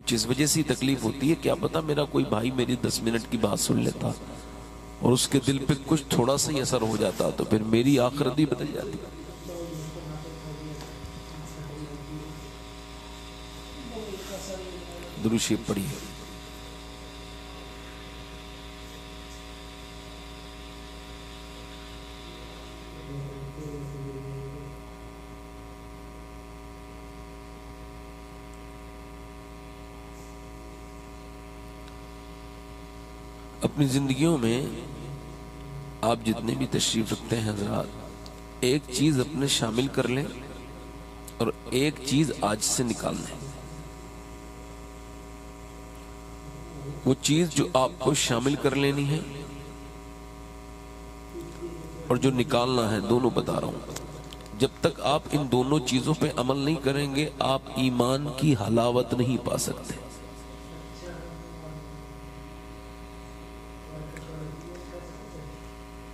جس وجہ سے تکلیف ہوتی ہے، کیا پتا میرا کوئی بھائی میری 10 منٹ کی بات سن لیتا اور اس کے دل پہ کچھ تھوڑا سا ہی اثر ہو جاتا تو پھر میری آخرت ہی بدل جاتی۔ درود شریف پڑھیے۔ اپنی زندگیوں میں آپ جتنے بھی تشریف رکھتے ہیں حضرات، ایک چیز اپنے شامل کر لیں اور ایک چیز آج سے نکال لیں۔ وہ چیز جو آپ کو شامل کر لینی ہے اور جو نکالنا ہے، دونوں بتا رہا ہوں۔ جب تک آپ ان دونوں چیزوں پہ عمل نہیں کریں گے، آپ ایمان کی حلاوت نہیں پا سکتے۔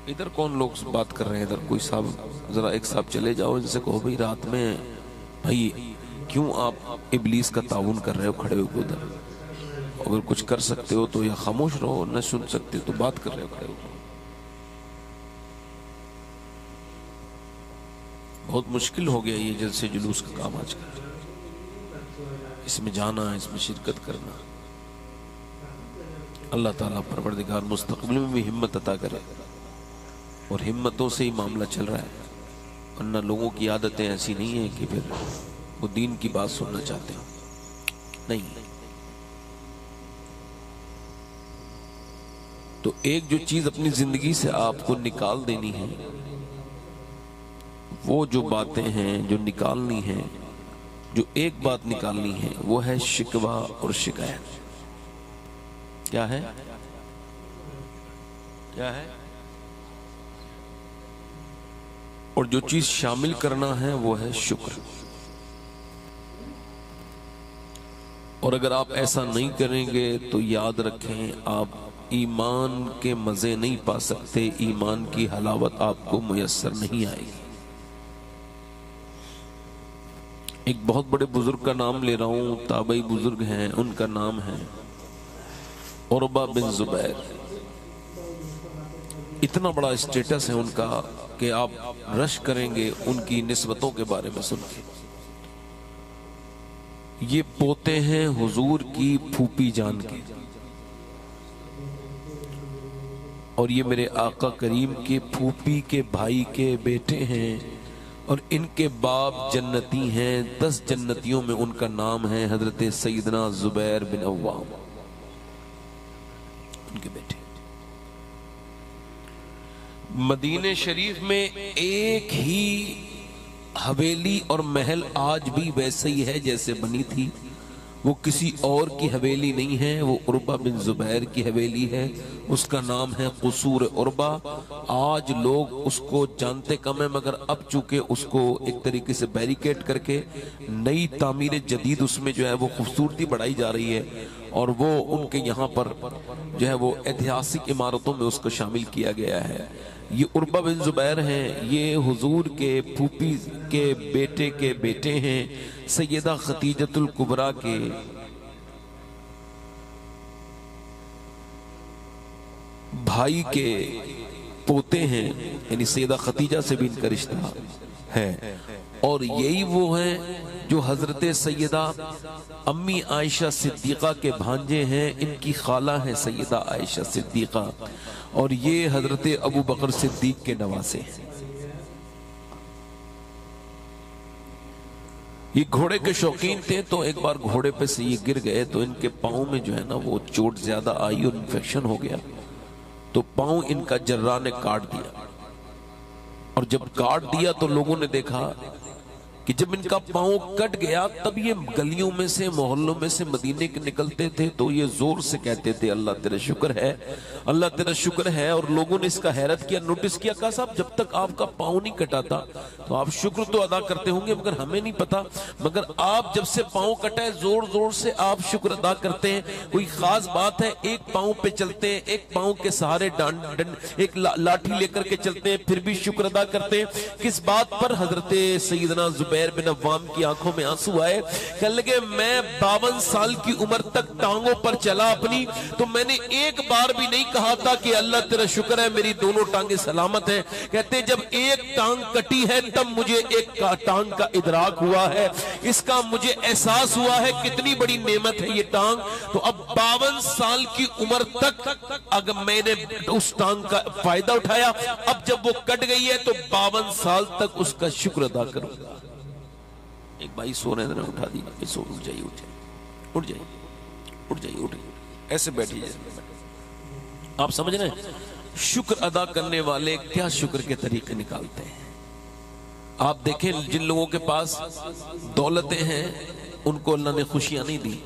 ادھر کون لوگ بات کر رہے ہیں؟ ادھر کوئی صاحب، ذرا ایک صاحب چلے جاؤ، ان سے کہو بھئی رات میں بھئی کیوں آپ ابلیس کا تعاون کر رہے ہو کھڑے ہو کے ادھر؟ اگر کچھ کر سکتے ہو تو یا خاموش رہو، نہ سن سکتے تو بات کر رہے ہو کھڑے ہو۔ بہت مشکل ہو گیا یہ جلسے جلوس کا کام آج کل، اس میں جانا، اس میں شرکت کرنا۔ اللہ تعالیٰ پروردگار مستقبل میں بھی ہمت عطا کرے، اور ہمتوں سے ہی معاملہ چل رہا ہے، ورنہ لوگوں کی عادتیں ایسی نہیں ہیں کہ پھر وہ دین کی بات سننا چاہتے ہیں، نہیں۔ تو ایک جو چیز اپنی زندگی سے آپ کو نکال دینی ہے، وہ جو باتیں ہیں جو نکالنی ہیں، جو ایک بات نکالنی ہے، وہ ہے شکوہ اور شکایت۔ کیا ہے؟ کیا ہے؟ اور جو چیز شامل کرنا ہے وہ ہے شکر۔ اور اگر آپ ایسا نہیں کریں گے تو یاد رکھیں، آپ ایمان کے مزے نہیں پا سکتے، ایمان کی حلاوت آپ کو میسر نہیں آئے گی۔ ایک بہت بڑے بزرگ کا نام لے رہا ہوں، تابعی بزرگ ہیں، ان کا نام ہے عروہ بن زبیر۔ اتنا بڑا اسٹیٹس ہے ان کا کہ آپ رش کریں گے ان کی نسبتوں کے بارے میں سن کے۔ یہ پوتے ہیں حضور کی پھوپھی جان کے، اور یہ میرے آقا کریم کے پھوپھی کے بھائی کے بیٹے ہیں، اور ان کے باپ جنتی ہیں۔ 10 جنتیوں میں ان کا نام ہے حضرت سیدنا زبیر بن عوام، ان کے بیٹے۔ مدینہ شریف میں ایک ہی حویلی اور محل آج بھی ویسے ہی ہے جیسے بنی تھی، وہ کسی اور کی حویلی نہیں ہے، وہ عروہ بن زبیر کی حویلی ہے، اس کا نام ہے قصور عروہ۔ آج لوگ اس کو جانتے کم ہیں، مگر اب چونکہ اس کو ایک طریقے سے بیریکیڈ کر کے نئی تعمیر جدید اس میں جو ہے وہ خوبصورتی بڑھائی جا رہی ہے، اور وہ ان کے یہاں پر جو ہے وہ ایتہاسک عمارتوں میں اس کو شامل کیا گیا ہے۔ یہ عروہ بن زبیر ہیں، یہ حضور کے پھوپھی کے بیٹے ہیں، سیدہ خدیجۃ الکبریٰ کے بھائی کے پوتے ہیں، یعنی سیدہ خدیجہ سے بھی ان کا رشتہ ہے، اور یہی وہ ہیں جو حضرت سیدہ امی عائشہ صدیقہ کے بھانجے ہیں، ان کی خالہ ہیں سیدہ عائشہ صدیقہ، اور یہ حضرت ابو بکر صدیق کے نواسے ہیں۔ یہ گھوڑے کے شوقین تھے، تو ایک بار گھوڑے پہ سے یہ گر گئے تو ان کے پاؤں میں جو ہے نا وہ چوٹ زیادہ آئی اور انفیکشن ہو گیا، تو پاؤں ان کا جراح نے کاٹ دیا، اور جب کاٹ دیا تو لوگوں نے دیکھا کہ جب ان کا پاؤں کٹ گیا تب یہ گلیوں میں سے، محلوں میں سے مدینے کے نکلتے تھے تو یہ زور سے کہتے تھے اللہ تیرا شکر ہے، اللہ تیرا شکر ہے۔ اور لوگوں نے اس کا حیرت کیا، نوٹس کیا، کہا صاحب جب تک آپ کا پاؤں نہیں کٹا تھا تو آپ شکر تو ادا کرتے ہوں گے مگر ہمیں نہیں پتا، مگر آپ جب سے پاؤں کٹا ہے زور زور سے آپ شکر ادا کرتے ہیں۔ کوئی خاص بات ہے؟ ایک پاؤں پہ چلتے ہیں، ایک پاؤں کے سہارے ایک لاٹھی لے کر کے چلتے ہیں، پھر بھی شکر ادا کرتے ہیں۔ کس بات پر؟ حضرت سیدنا زبیر بن عوام کی آنکھوں میں آنسو آئے، کہنے لگے میں 52 سال کی عمر تک ٹانگوں پر چلا اپنی، تو میں نے ایک بار بھی نہیں کہا تھا کہ اللہ تیرا شکر ہے میری دونوں ٹانگیں سلامت ہیں۔ کہتے جب ایک ٹانگ کٹی ہے تب مجھے ایک ٹانگ کا ادراک ہوا ہے، اس کا مجھے احساس ہوا ہے کتنی بڑی نعمت ہے یہ ٹانگ۔ تو اب 52 سال کی عمر تک اگر میں نے اس ٹانگ کا فائدہ اٹھایا، اب جب وہ کٹ گئی ہے تو 52 سال تک اس کا شکر ادا کروں گا۔ ایک بھائی سو رہے ہیں، اٹھا دی، اٹھ جائیے اٹھ جائیے اٹھ جائیے اٹھ جائیے، ایسے بیٹھیے۔ آپ سمجھ رہے ہیں شکر ادا کرنے والے کیا شکر کے طریقے نکالتے ہیں۔ آپ دیکھیں جن لوگوں کے پاس دولتیں ہیں ان کو اللہ نے خوشیاں نہیں دی،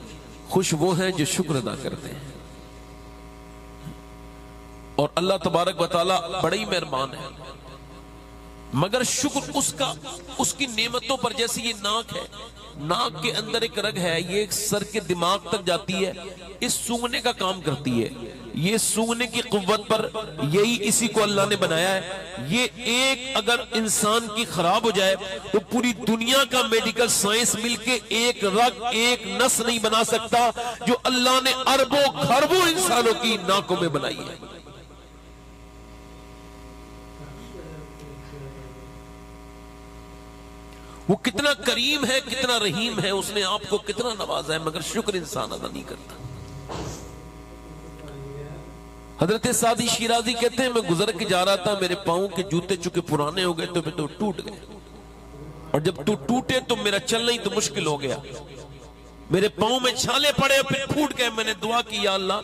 خوش وہ ہیں جو شکر ادا کرتے ہیں۔ اور اللہ تبارک و تعالی بڑی مہربان ہے، مگر شکر اس کی نعمتوں پر، جیسے یہ ناک ہے، ناک کے اندر ایک رگ ہے، یہ ایک سر کے دماغ تک جاتی ہے، اس سونگنے کا کام کرتی ہے، یہ سونگنے کی قوت پر یہی اسی کو اللہ نے بنایا ہے۔ یہ ایک اگر انسان کی خراب ہو جائے تو پوری دنیا کا میڈیکل سائنس مل کے ایک رگ ایک نس نہیں بنا سکتا جو اللہ نے اربوں خربوں انسانوں کی ناکوں میں بنائی ہے۔ وہ کتنا کریم ہے، کتنا رحیم ہے، اس نے آپ کو کتنا نوازا ہے، مگر شکر انسان ادا نہیں کرتا۔ حضرت سعدی شیرازی کہتے ہیں میں گزر کے جا رہا تھا، میرے پاؤں کے جوتے چونکہ پرانے ہو گئے تو ٹوٹ گئے، اور جب ٹوٹے تو میرا چلنا ہی تو مشکل ہو گیا، میرے پاؤں میں چھالے پڑے پھر پھوٹ گئے۔ میں نے دعا کی یا اللہ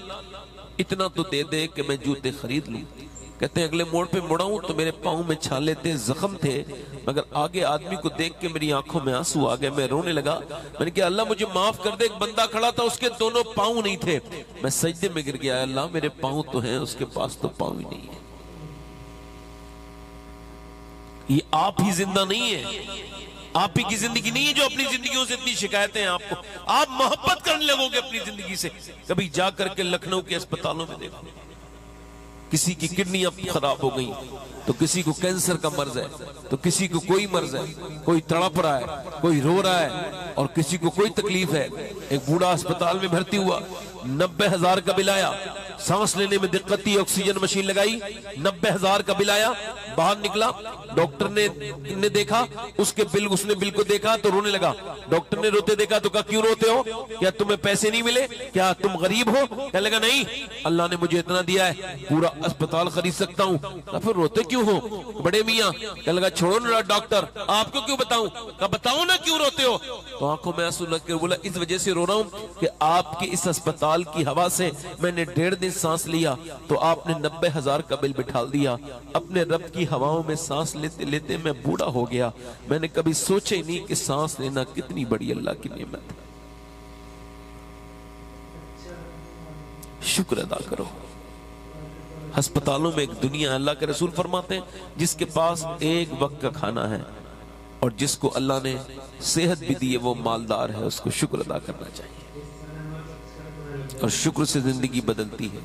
اتنا تو دے دے کہ میں جوتے خرید لوں۔ کہتے ہیں اگلے موڑ پہ مڑا ہوں تو میرے پاؤں میں چھالے تھے، زخم تھے، مگر آگے آدمی کو دیکھ کے میری آنکھوں میں آنسو آ گئے، میں رونے لگا۔ میں نے کہا اللہ مجھے معاف کر دے، ایک بندہ کھڑا تھا اس کے دونوں پاؤں نہیں تھے، میں سجدے میں گر گیا، اللہ میرے پاؤں تو ہیں، اس کے پاس تو پاؤں ہی نہیں ہے۔ یہ آپ ہی زندہ نہیں ہے، آپ ہی کی زندگی نہیں ہے جو اپنی زندگیوں سے اتنی شکایتیں ہیں آپ کو۔ آپ محبت کرنے لگو گے اپنی زندگی سے، کبھی جا کر کے لکھنؤ کے اسپتالوں میں دیکھو، کسی کی کڈنی اب خراب ہو گئی تو کسی کو کینسر کا مرض ہے، تو کسی کو کوئی مرض ہے، کوئی تڑپ رہا ہے، کوئی رو رہا ہے، اور کسی کو کوئی تکلیف ہے۔ ایک بوڑھا اسپتال میں بھرتی ہوا، 90,000 کا بل آیا، سانس لینے میں دقت تھی، آکسیجن مشین لگائی، 90,000 کا بل آیا، باہر نکلا، ڈاکٹر نے دیکھا اس نے بل کو دیکھا تو رونے لگا۔ ڈاکٹر نے روتے دیکھا تو کہا کیوں روتے ہو، کیا تمہیں پیسے نہیں ملے، کیا تم غریب ہو؟ کہنے لگا نہیں، اللہ نے مجھے اتنا دیا ہے پورا اسپتال خرید سکتا ہوں۔ پھر روتے کیوں ہو بڑے میاں؟ کہنے لگا چھوڑو نا ڈاکٹر، آپ کو کیوں بتاؤں؟ کہا بتاؤ نا کیوں روتے ہو؟ تو آنکھوں میں آنسو لگ کے بولا اس وجہ سے رو رہا ہوں کہ آپ کے اس اسپتال کی ہوا سے میں نے 1.5 دن سانس لیا تو آپ نے 90,000 کا بل بٹھا دیا۔ اپنے رب کی ہواؤں میں سانس لیتے لیتے میں بوڑھا ہو گیا، میں نے کبھی سوچا ہی نہیں کہ سانس لینا کتنی بڑی اللہ کی نعمت ہے۔ شکر ادا کرو۔ ہسپتالوں میں ایک دنیا، اللہ کے رسول فرماتے ہیں جس کے پاس ایک وقت کا کھانا ہے اور جس کو اللہ نے صحت بھی دی ہے وہ مالدار ہے، اس کو شکر ادا کرنا چاہیے، اور شکر سے زندگی بدلتی ہے۔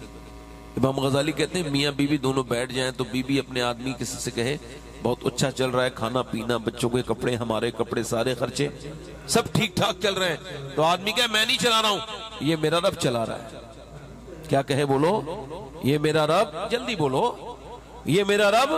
امام غزالی کہتے ہیں میاں بیوی دونوں بیٹھ جائیں تو بیوی اپنے آدمی کسی سے کہے بہت اچھا چل رہا ہے، کھانا پینا، بچوں کے کپڑے، ہمارے کپڑے، سارے خرچے سب ٹھیک ٹھاک چل رہے ہیں، تو آدمی کہے میں نہیں چلا رہا ہوں، یہ میرا رب چلا رہا ہے۔ کیا کہے بولو؟ یہ میرا رب، جلدی بولو، یہ میرا رب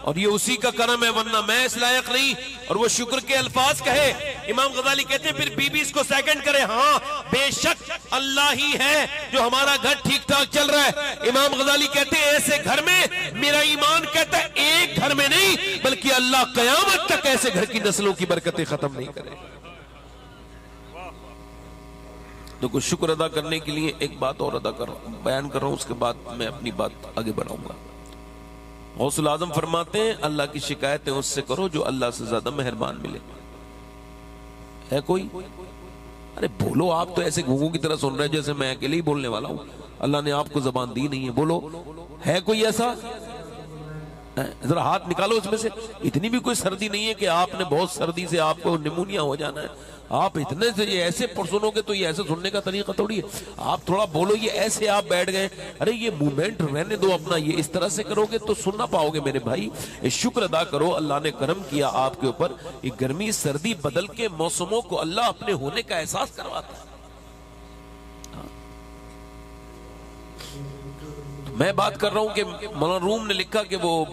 اور یہ اسی کا کرم ہے، ورنہ میں اس لائق نہیں، اور وہ شکر کے الفاظ کہے۔ امام غزالی کہتے ہیں پھر بیوی اس کو سیکنڈ کرے، ہاں بے شک اللہ ہی ہے جو ہمارا گھر ٹھیک ٹھاک چل رہا ہے۔ امام غزالی کہتے ہیں ایسے گھر میں میرا ایمان کہتا ہے ایک گھر میں نہیں بلکہ اللہ قیامت تک ایسے گھر کی نسلوں کی برکتیں ختم نہیں کرے۔ تو کچھ شکر ادا کرنے کے لیے ایک بات اور بیان کر رہا ہوں، اس کے بعد میں اپنی بات آگے بڑھاؤں گا۔ غوث الاعظم فرماتے ہیں اللہ کی شکایتیں اس سے کرو جو اللہ سے زیادہ مہربان ملے۔ ہے کوئی؟ ارے بولو، آپ تو ایسے گھونگوں کی طرح سن رہے ہیں جیسے میں اکیلے ہی بولنے والا ہوں، اللہ نے آپ کو زبان دی نہیں ہے، بولو ہے کوئی ایسا؟ ذرا ہاتھ نکالو اس میں سے۔ اتنی بھی کوئی سردی نہیں ہے کہ آپ نے بہت سردی سے آپ کو نمونیا ہو جانا ہے، آپ اتنے سے یہ ایسے سنو گے تو یہ ایسے سننے کا طریقہ تھوڑی ہے. آپ تھوڑا بولو, یہ ایسے آپ بیٹھ گئے, ارے یہ مومنٹ رہنے دو اپنا, یہ اس طرح سے کرو گے تو سننا پاؤ گے میرے بھائی. شکر ادا کرو, اللہ نے کرم کیا آپ کے اوپر. یہ گرمی سردی بدل کے موسموں کو اللہ اپنے ہونے کا احساس کرواتا ہے. میں بات کر رہا ہوں کہ مولانا روم نے لکھا کہ وہ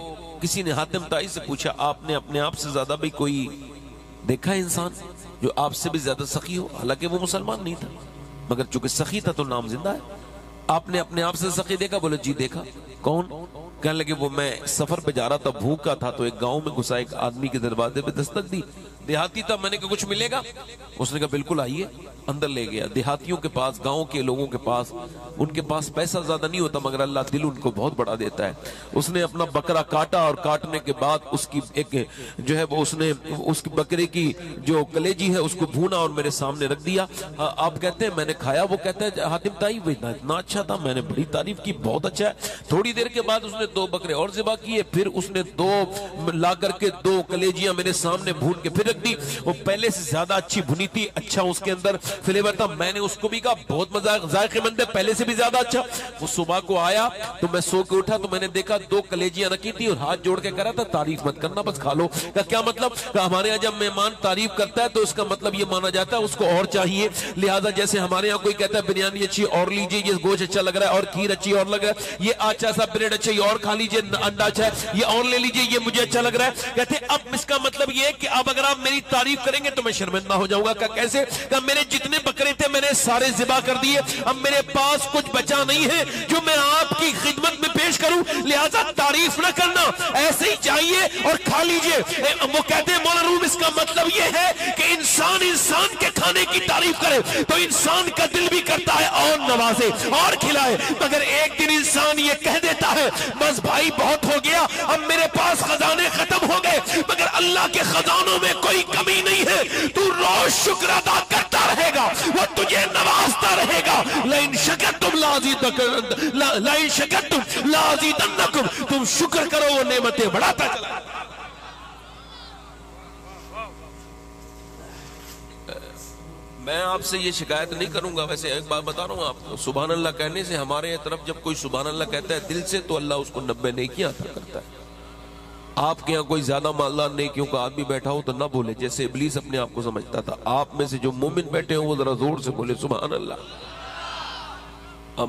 کسی نے حاتم طائی سے پوچھا, آپ نے اپنے آپ سے زیادہ بھی کوئی دیکھا ہے انسان جو آپ سے بھی زیادہ سخی ہو؟ حالانکہ وہ مسلمان نہیں تھا, مگر چونکہ سخی تھا تو نام زندہ ہے. آپ نے اپنے آپ سے سخی دیکھا؟ بولے جی دیکھا. کون؟ کہنے لگے وہ میں سفر پہ جا رہا تھا, بھوکا تھا, تو ایک گاؤں میں گھسا, ایک آدمی کے دروازے پہ دستک دی, دیہاتی تھا, میں نے کہا کچھ ملے گا؟ اس نے کہا بالکل آئیے. اندر لے گیا. دیہاتیوں کے پاس, گاؤں کے لوگوں کے پاس, ان کے پاس پیسہ زیادہ نہیں ہوتا مگر اللہ دل ان کو بہت بڑا دیتا ہے. اس نے اپنا بکرا کاٹا اور کاٹنے کے بعد اس کی ایک جو ہے وہ اس نے اس بکرے کی جو کلیجی ہے اس کو بھونا اور میرے سامنے رکھ دیا. آپ کہتے ہیں میں نے کھایا. وہ کہتا ہے حاتم طائی وہ اتنا اچھا تھا, میں نے بڑی تعریف کی, بہت اچھا ہے. تھوڑی دیر کے بعد اس نے 2 بکرے اور ذبح کیے, پھر اس نے 2 لا کر کے 2 کلیجیاں میرے سامنے بھون کے پھر رکھ دی. وہ پہلے سے زیادہ اچھی بھنی تھی, اچھا اس کے اندر فلیور تھا. میں نے اس کو بھی کہا بہت مزہ ذائقے مند ہے, پہلے سے بھی زیادہ اچھا. وہ صبح کو آیا تو میں سو کے اٹھا تو میں نے دیکھا 2 کلیجیاں رکھی تھی اور ہاتھ جوڑ کے کہہ رہا تھا تعریف مت کرنا, بس کھا لو. کیا مطلب؟ کہ ہمارے یہاں جب مہمان تعریف کرتا ہے تو اس کا مطلب یہ مانا جاتا ہے اس کو اور چاہیے. لہٰذا جیسے ہمارے یہاں کوئی کہتا ہے بریانی اچھی اور لیجیے, یہ گوشت اچھا لگ رہا ہے اور کھیر اچھی اور لگ رہا ہے, یہ اچھا سا بریڈ اچھا یہ اور کھا لیجیے, انڈا اچھا ہے یہ اور لے لیجیے, یہ مجھے اچھا لگ رہا ہے. کہتے اب اس کا مطلب یہ ہے کہ اب اگر آپ میری تعریف کریں گے تو میں شرمندہ ہو جاؤں گا. کہ کیسے؟ کہ میرے جتنے بکرے تھے میں نے سارے ذبح کر دیے, اب میرے پاس کچھ بچا نہیں ہے جو میں آپ کی خدمت میں پیش کروں, لہذا تعریف نہ کرنا, ایسے ہی چاہیے اور کھا لیجئے. وہ کہتے ہیں مولانا روم اس کا مطلب یہ ہے کہ انسان کے کھانے کی تعریف کرے تو انسان کا دل بھی کرتا ہے اور نوازے اور کھلائے, مگر ایک دن انسان یہ کہہ دیتا ہے بس بھائی بہت ہو گیا, اب میرے پاس خزانے ختم ہو گئے, مگر اللہ کے خزانوں میں کوئی کمی نہیں ہے, تو روز شکر ادا کرتا رہے گا, وہ تجھے نوازتا رہے گا. لئن شکرتم لازیدنکم, تم شکر کرو وہ نعمتیں بڑھاتا چلا. میں آپ سے یہ شکایت نہیں کروں گا, ویسے ایک بات بتا رہا ہوں آپ کو, سبحان اللہ کہنے سے ہمارے طرف جب کوئی سبحان اللہ کہتا ہے دل سے تو اللہ اس کو 90 نیکیاں عطا کرتا ہے. آپ کے یہاں کوئی زیادہ مالدار نیکیوں کا آدمی بیٹھا ہو تو نہ بولے, جیسے ابلیس اپنے آپ کو سمجھتا تھا. آپ میں سے جو مومن بیٹھے ہوں وہ ذرا زور سے بولے سبحان اللہ.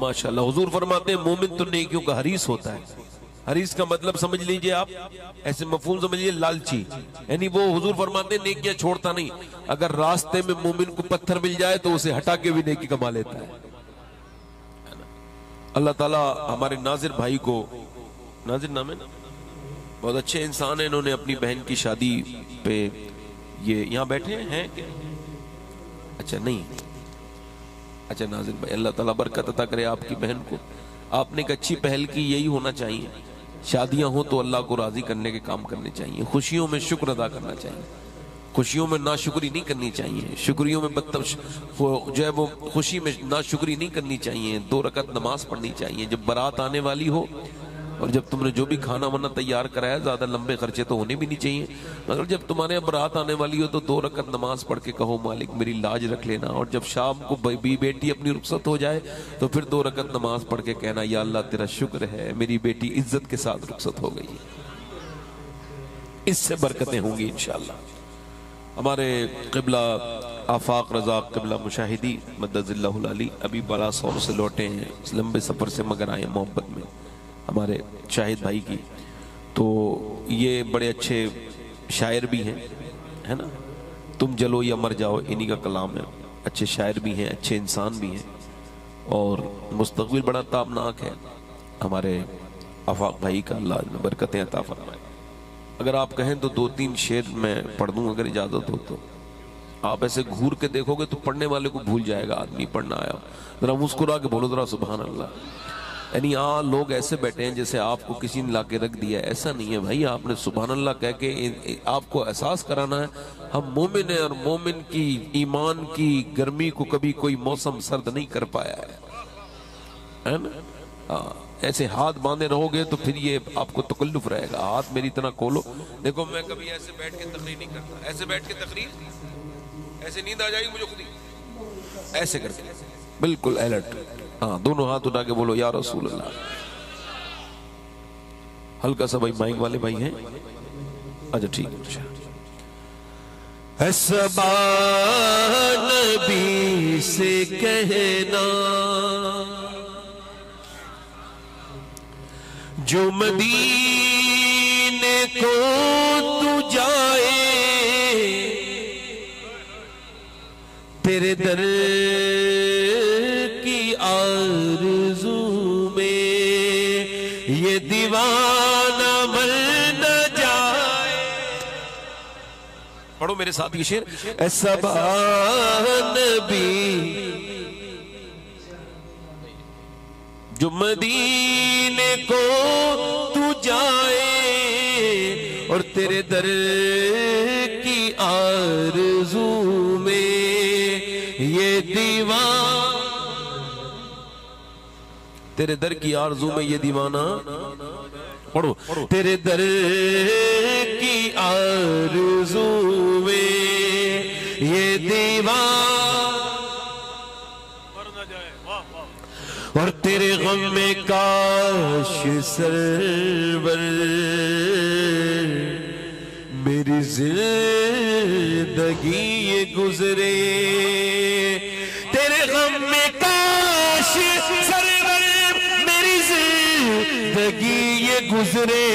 ماشاءاللہ. حضور فرماتے ہیں مومن تو نیکیوں کا حریص ہوتا ہے. حریص کا مطلب سمجھ لیجئے آپ, ایسے مفہوم سمجھ لیجئے لالچی, یعنی وہ حضور فرماتے ہیں نیکیاں چھوڑتا نہیں, اگر راستے میں مومن کو پتھر مل جائے تو اسے ہٹا کے بھی نیکی کما لیتا ہے. اللہ تعالیٰ ہمارے ناظر بھائی کو, ناظر نام ہے نا, بہت اچھے انسان ہیں, انہوں نے اپنی بہن کی شادی پہ یہ یہاں بیٹھے ہیں کیا؟ اچھا نہیں, اچھا ناظر بھائی اللہ تعالیٰ برکت عطا کرے آپ کی بہن کو. آپ نے ایک اچھی پہل کی, یہی ہونا چاہیے. شادیاں ہوں تو اللہ کو راضی کرنے کے کام کرنے چاہیے, خوشیوں میں شکر ادا کرنا چاہیے, خوشیوں میں ناشکری نہیں کرنی چاہیے, شکریوں میں جو ہے وہ خوشی میں ناشکری نہیں کرنی چاہیے. 2 رکعت نماز پڑھنی چاہیے. جب بارات آنے والی ہو اور جب تم نے جو بھی کھانا وانا تیار کرایا, زیادہ لمبے خرچے تو ہونے بھی نہیں چاہیے, مگر جب تمہارے برات آنے والی ہو تو 2 رکعت نماز پڑھ کے کہو مالک میری لاج رکھ لینا, اور جب شام کو بیٹی اپنی رخصت ہو جائے تو پھر 2 رکعت نماز پڑھ کے کہنا یا اللہ تیرا شکر ہے میری بیٹی عزت کے ساتھ رخصت ہو گئی. اس سے برکتیں ہوں گی انشاءاللہ. ہمارے قبلہ آفاق رضا قبلہ مشاہدی مدد اللہ العلی ابھی 1200 سے لوٹے ہیں, اس لمبے سفر سے مگر آئے محبت میں ہمارے شاہد بھائی کی. تو یہ بڑے اچھے شاعر بھی ہیں, ہے نا, تم جلو یا مر جاؤ انہی کا کلام ہے. اچھے شاعر بھی ہیں, اچھے انسان بھی ہیں, اور مستقبل بڑا تابناک ہے ہمارے آفاق بھائی کا. اللہ برکتیں عطا فرمائے. اگر آپ کہیں تو 2-3 شعر میں پڑھ دوں اگر اجازت ہو تو. آپ ایسے گھور کے دیکھو گے تو پڑھنے والے کو بھول جائے گا آدمی پڑھنا آیا. ذرا مسکرا کے بولو ذرا سبحان اللہ. یعنی لوگ ایسے بیٹھے ہیں جیسے آپ کو کسی نے لا کے رکھ دیا. ایسا نہیں ہے بھائی, آپ نے سبحان اللہ کہہ کے آپ کو احساس کرانا ہے ہم مومن ہیں, اور مومن کی ایمان کی گرمی کو کبھی کوئی موسم سرد نہیں کر پایا ہے نا. ایسے ہاتھ باندھے رہو گے تو پھر یہ آپ کو تکلف رہے گا. ہاتھ میری طرح کھولو. دیکھو میں کبھی ایسے بیٹھ کے تقریر نہیں کرتا, ایسے بیٹھ کے تقریر ایسے نیند آ جائے گی مجھے خود ہی، ایسے کر کے بالکل الرٹ. ہاں دونوں ہاتھ اٹھا کے بولو یا رسول اللہ. ہلکا سا بھائی مائک والے بھائی ہیں، اچھا ٹھیک ہے. حسبا نبی سے کہنا جو مدینے کو تو جائے، تیرے در کی آرزو میں یہ دیوانہ مر نہ جائے. پڑھو میرے ساتھ یہ شعر. حسبا نبی جو مدینے کو تو جائے، اور تیرے در کی آرزو میں یہ دیوانہ، تیرے در کی آرزو میں یہ دیوانہ، پڑھو تیرے در کی آرزو میں یہ دیوانہ، اور تیرے غم میں کاش سرور میری زندگی یہ گزرے. تیرے غم میں کاش سرور میری زندگی یہ گزرے،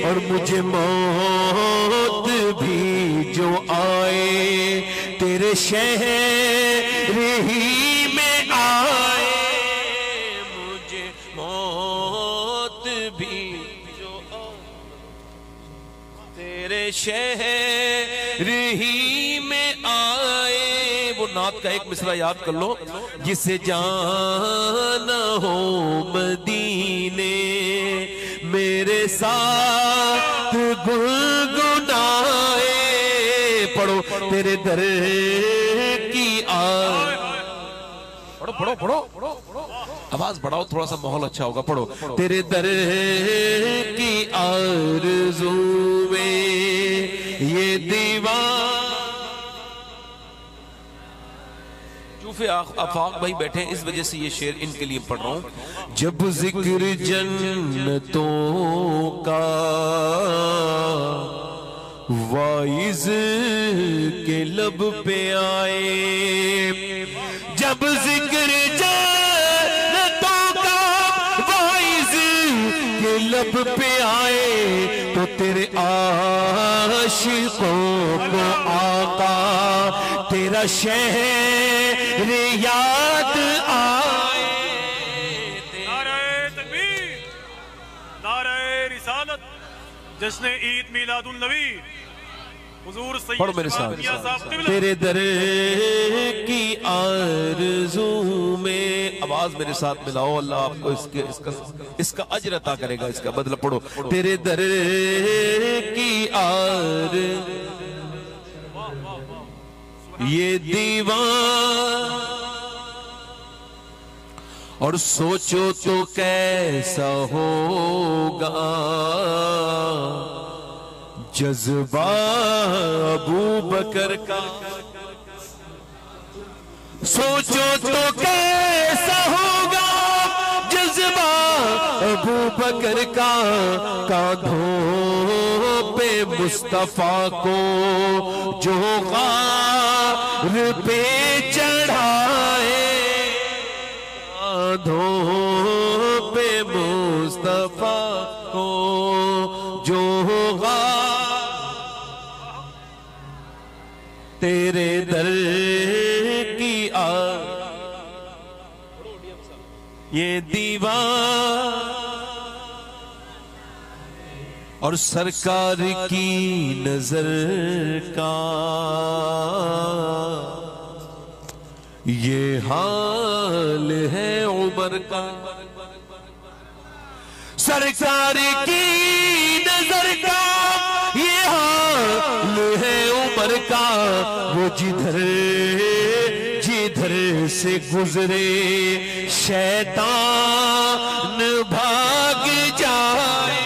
اور مجھے موت بھی جو آئے تیرے شہر ہی میں آئے. تیرے شہر ہی میں آئے. وہ نعت کا ایک مصرع یاد کر لو. جسے جانا ہو مدینے میرے ساتھ گنگنائے. پڑھو تیرے در کی پڑھو پڑھو پڑھو آواز بڑھاؤ تھوڑا سا ماحول اچھا ہوگا. پڑھو تیرے در کی آرزو میں یہ دیوانہ. چوفے آفاق بھائی بیٹھے ہیں، اس وجہ سے یہ شعر ان کے لیے پڑھ رہا ہوں. جب ذکر جنتوں کا وائز کے لب پہ آئے، جب ذکر جنتوں کا وائز کے لب پہ آئے، تو تیرے عاشقوں کو آقا تیرا شہر یاد آئے. نعرہ تکبیر، نعرہ رسالت، جشن عید میلاد النبی، حضور سید پڑھو میرے ساتھ. صاحب تیرے در کی آرزو میں، آواز میرے ساتھ ملاؤ، اللہ آپ کو اس کا اجر عطا کرے گا، اس کا بدلہ. پڑھو تیرے در کی آرزو یہ دیوانہ، اور سوچو تو کیسا ہوگا جذبہ ابو بکر کا. سوچو تو کیسا ہوگا جذبہ ابو بکر کا. کاندھوں پہ مصطفیٰ کو جو غار پہ چڑھائے، کاندھوں پہ مصطفیٰ کو جو تیرے در کی یہ دیوانہ، اور سرکار کی نظر کا یہ حال ہے عمر کا. سرکار کی نظر کا یہ حال ہے عمر کا. وہ جدھر سے گزرے شیطان بھاگ جائے.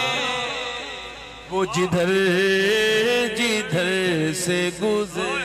وہ جدھر سے گزرے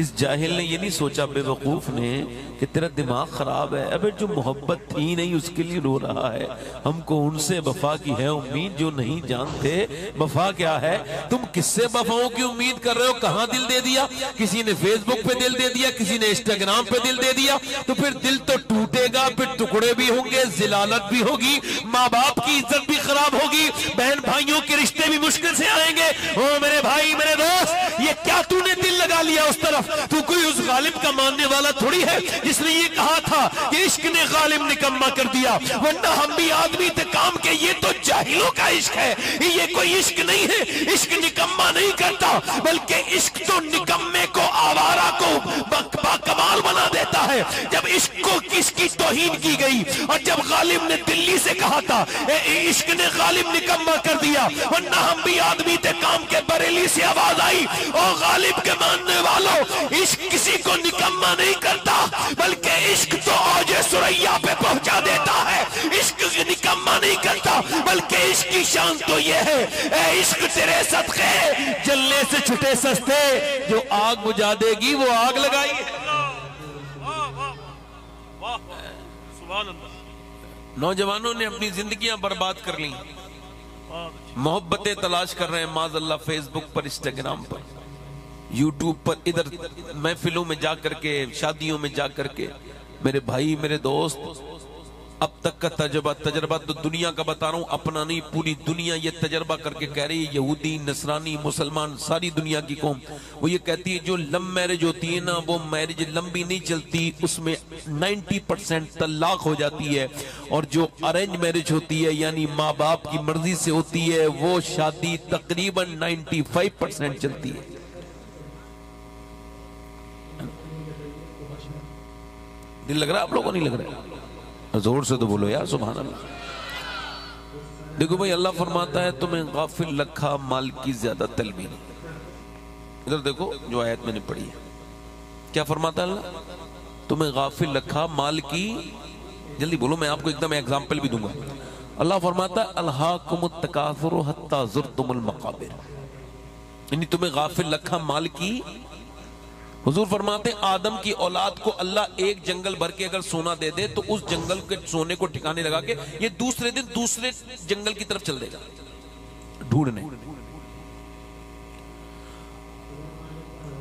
اس جاہل نے یہ نہیں سوچا، بے وقوف نے، کہ تیرا دماغ خراب ہے، ابے جو محبت تھی نہیں اس کے لیے رو رہا ہے، ہم کو ان سے وفا کی ہے امید جو نہیں جانتے وفا کیا ہے۔ تم کس سے وفاؤں کی امید کر رہے ہو؟ کہاں دل دے دیا؟ کسی نے فیس بک پہ دل دے دیا، کسی نے انسٹاگرام پہ دل دے دیا، تو پھر دل تو ٹوٹے گا، پھر ٹکڑے بھی ہوں گے، ذلالت بھی ہوگی، ماں باپ کی عزت بھی خراب ہوگی، بہن بھائیوں کے رشتے بھی مشکل سے آئیں گے۔ او میرے بھائی، میرے دوست، یہ کیا تو نے دل لگا لیا اس طرف؟ تو کوئی اس غالب کا ماننے والا تھوڑی ہے جس نے یہ کہا تھا کہ عشق نے غالب نکمہ کر دیا، ورنہ ہم بھی آدمی تھے کام کے۔ یہ تو جاہلوں کا عشق ہے، یہ کوئی عشق نہیں ہے۔ عشق نکمہ نہیں کرتا، بلکہ عشق تو نکمے کو، آوارہ کو باکمال بنا دیتا ہے۔ جب عشق کو کس کی توہین کی گئی، اور جب غالب نے دلی سے کہا تھا عشق نے غالب نکمہ کر دیا، ورنہ ہم بھی آدمی تھے کام کے، بریلی سے آواز آئی، او غالب کے ماننے والوں، عشق کسی کو نکمہ نہیں کرتا، بلکہ عشق تو اوج ثریا پہ پہنچا دیتا ہے۔ عشق نکمہ نہیں کرتا، بلکہ عشق کی شان تو یہ ہے، اے عشق تیرے صدقے جلنے سے چھٹے سستے، جو آگ بجھا دے گی وہ آگ لگائی۔ واہ واہ واہ واہ، سبحان اللہ۔ نوجوانوں نے اپنی زندگیاں برباد کر لیں، محبتیں تلاش کر رہے ہیں معاذ اللہ فیس بک پر، انسٹاگرام پر، یوٹیوب پر، ادھر محفلوں میں جا کر کے، شادیوں میں جا کر کے۔ میرے بھائی، میرے دوست، اب تک کا تجربہ تو دنیا کا بتا رہا ہوں، اپنا نہیں، پوری دنیا یہ تجربہ کر کے کہہ رہی ہے، یہودی، نصرانی، مسلمان، ساری دنیا کی قوم، وہ یہ کہتی ہے جو لم میرج ہوتی ہے نا، وہ میرج لمبی نہیں چلتی، اس میں 90% طلاق ہو جاتی ہے، اور جو ارینج میرج ہوتی ہے یعنی ماں باپ کی مرضی سے ہوتی ہے، وہ شادی تقریباً 95% چلتی ہے۔ دل لگ رہا ہے آپ لوگوں کو؟ نہیں لگ رہا ہے؟ زور سے تو بولو یار سبحان اللہ۔ دیکھو بھائی، اللہ فرماتا ہے تمہیں غافل رکھا مال کی زیادہ طلبی نہیں۔ ادھر دیکھو جو آیت میں نے پڑھی ہے، کیا فرماتا ہے اللہ؟ تمہیں غافل رکھا مال کی، جلدی بولو، میں آپ کو ایک دم ایگزامپل بھی دوں گا۔ اللہ فرماتا ہے الہاکم التکاثر حتی زرتم المقابر، یعنی تمہیں غافل رکھا مال کی۔ حضور فرماتے ہیں آدم کی اولاد کو اللہ ایک جنگل بھر کے اگر سونا دے دے تو اس جنگل کے سونے کو ٹھکانے لگا کے یہ دوسرے دن دوسرے جنگل کی طرف چل دے گا ڈھونڈنے۔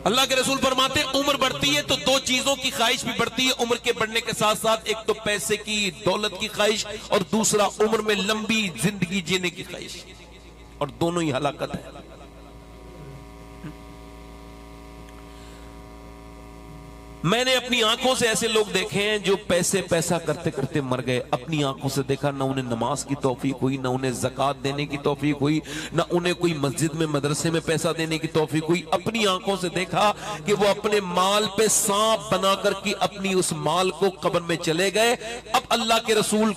اللہ کے رسول فرماتے ہیں عمر بڑھتی ہے تو دو چیزوں کی خواہش بھی بڑھتی ہے عمر کے بڑھنے کے ساتھ ساتھ، ایک تو پیسے کی، دولت کی خواہش، اور دوسرا عمر میں لمبی زندگی جینے کی خواہش، اور دونوں ہی ہلاکت ہے۔ میں نے اپنی آنکھوں سے ایسے لوگ دیکھے ہیں جو پیسہ کرتے کرتے مر گئے، اپنی آنکھوں سے دیکھا، نہ انہیں نماز کی توفیق ہوئی، نہ انہیں زکوٰۃ دینے کی توفیق ہوئی، نہ انہیں کوئی مسجد میں مدرسے میں پیسہ دینے کی توفیق ہوئی۔ اپنی آنکھوں سے دیکھا کہ وہ اپنے مال پہ سانپ بنا کر کے اپنی اس مال کو قبر میں چلے گئے۔ اب اللہ کے رسول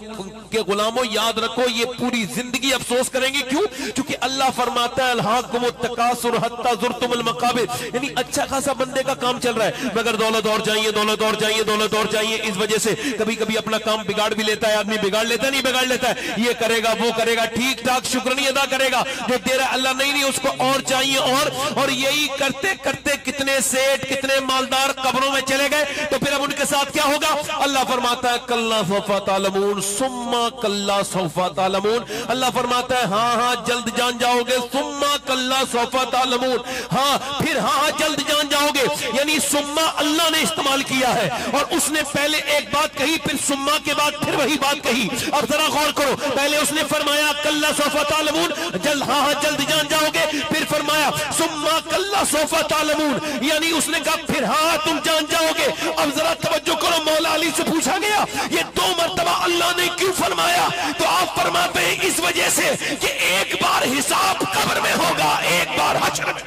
کے غلاموں یاد رکھو، یہ پوری زندگی افسوس کریں گے۔ کیوں؟ کیونکہ اللہ فرماتا ہے الہاکم التکاثر حتی زرتم المقابر، یعنی اچھا خاصا بندے کا کام چل رہا ہے مگر دولت اور چاہیے، دولت اور چاہیے، دولت اور چاہیے۔ اس وجہ سے کبھی کبھی اپنا کام بگاڑ بھی لیتا ہے آدمی، بگاڑ لیتا ہے، نہیں بگاڑ لیتا ہے، یہ کرے گا وہ کرے گا، ٹھیک ٹھاک شکر نہیں ادا کرے گا، جو دے رہا اللہ نہیں اس کو اور چاہیے، اور یہی کرتے کرتے کتنے سیٹ، کتنے مالدار قبروں میں چلے گئے۔ تو پھر اب ان کے ساتھ کیا ہوگا؟ اللہ فرماتا ہے کلا سوف تعلمون ثم کلا سوف تعلمون۔ اللہ فرماتا ہے ہاں جلد جان جاؤ گے، ثم کلا سوف تعلمون، ہاں پھر ہاں جلد جان جاؤ گے، یعنی ثم اللہ نے استعمال کیا ہے، اور اس نے پہلے ایک بات کہی، پھر ثم کے بعد پھر وہی بات کہی۔ اب ذرا غور کرو، پہلے اس نے فرمایا کلا سوف تعلمون، جلد ہاں جلد جان جاؤ گے، پھر فرمایا ثم کلا سوف تعلمون، یعنی اس نے کہا پھر ہاں تم جان جاؤ گے۔ اب ذرا توجہ کرو، مولا علی سے پوچھا گیا یہ دو مرتبہ اللہ نے کیوں فرمایا؟ تو آپ فرماتے ہیں اس وجہ سے کہ ایک بار حساب قبر میں ہوگا، ایک بار حشر میں۔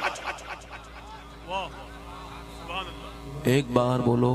واہ سبحان اللہ۔ ایک بار بولو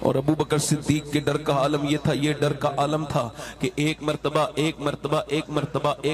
اور ابو بکر صدیق کے ڈر کا عالم یہ تھا، یہ ڈر کا عالم تھا کہ ایک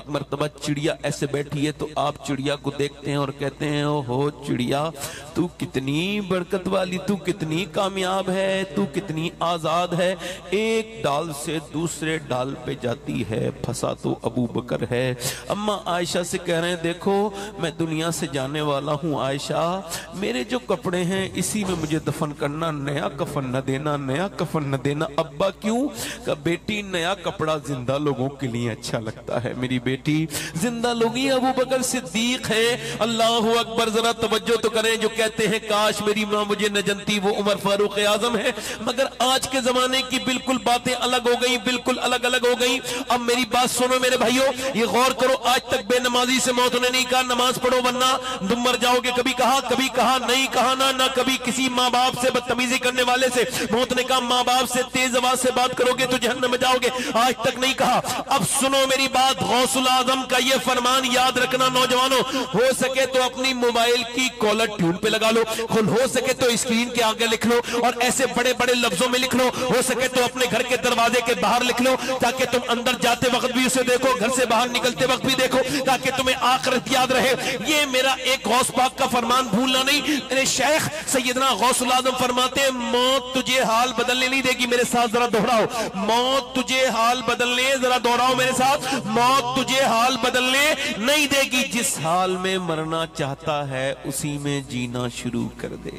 مرتبہ چڑیا ایسے بیٹھی ہے تو آپ چڑیا کو دیکھتے ہیں اور کہتے ہیں او ہو چڑیا تو کتنی برکت والی، تو کتنی کامیاب ہے، تو کتنی آزاد ہے، ایک ڈال سے دوسرے ڈال پہ جاتی ہے، پھنسا تو ابو بکر ہے۔ اما عائشہ سے کہہ رہے ہیں دیکھو میں دنیا سے جانے والا ہوں عائشہ، میرے جو کپڑے ہیں اسی میں مجھے دفن کرنا، نیا کفن نہ دینا، نیا کفن نہ دینا۔ ابا کیوں؟ کہ بیٹی نیا کپڑا زندہ لوگوں کے لیے اچھا لگتا ہے، میری بیٹی زندہ لوگی ابو بکر صدیق ہے۔ اللہ اکبر، ذرا توجہ تو کریں، جو کہتے ہیں کاش میری ماں مجھے نہ جنتی، وہ عمر فاروق اعظم ہے، مگر آج کے زمانے کی بالکل باتیں الگ ہو گئی، بالکل الگ ہو گئی۔ اب میری بات سنو میرے بھائیو، یہ غور کرو، آج تک بے نمازی سے موت نے نہیں کہا نماز پڑھو ورنہ تم مر جاؤ گے، کبھی کہا نہیں کہا نہ کبھی کسی ماں باپ سے بدتمیزی کرنے والے سے موت نے کہا ماں باپ سے تیز آواز سے بات کرو گے تو جہنم میں جاؤ گے، آج تک نہیں کہا۔ اب سنو میری بات، غوث الاعظم کا یہ فرمان یاد رکھنا نوجوانوں، ہو سکے تو اپنی موبائل کی کالر ٹیون پہ لگا لو، ہو سکے تو اسکرین کے آگے لکھ لو اور ایسے بڑے بڑے لفظوں میں لکھ لو، ہو سکے تو اپنے گھر کے دروازے کے باہر لکھ لو تاکہ تم اندر جاتے وقت بھی اسے دیکھو، گھر سے باہر نکلتے وقت بھی دیکھو، تاکہ تمہیں آخرت یاد رہے۔ یہ میرا ایک غوث پاک کا فرمان بھولنا نہیں۔ میرے شیخ سیدنا غوث الاعظم فرماتے ہیں موت تجھے حال بدلنے نہیں دے گی، میرے ساتھ ذرا دہراؤ، موت تجھے حال بدلنے، ذرا دہراؤ میرے ساتھ، موت تجھے حال بدلنے نہیں دے گی، جس حال میں مرنا چاہتا ہے اسی میں جینا شروع کر دے۔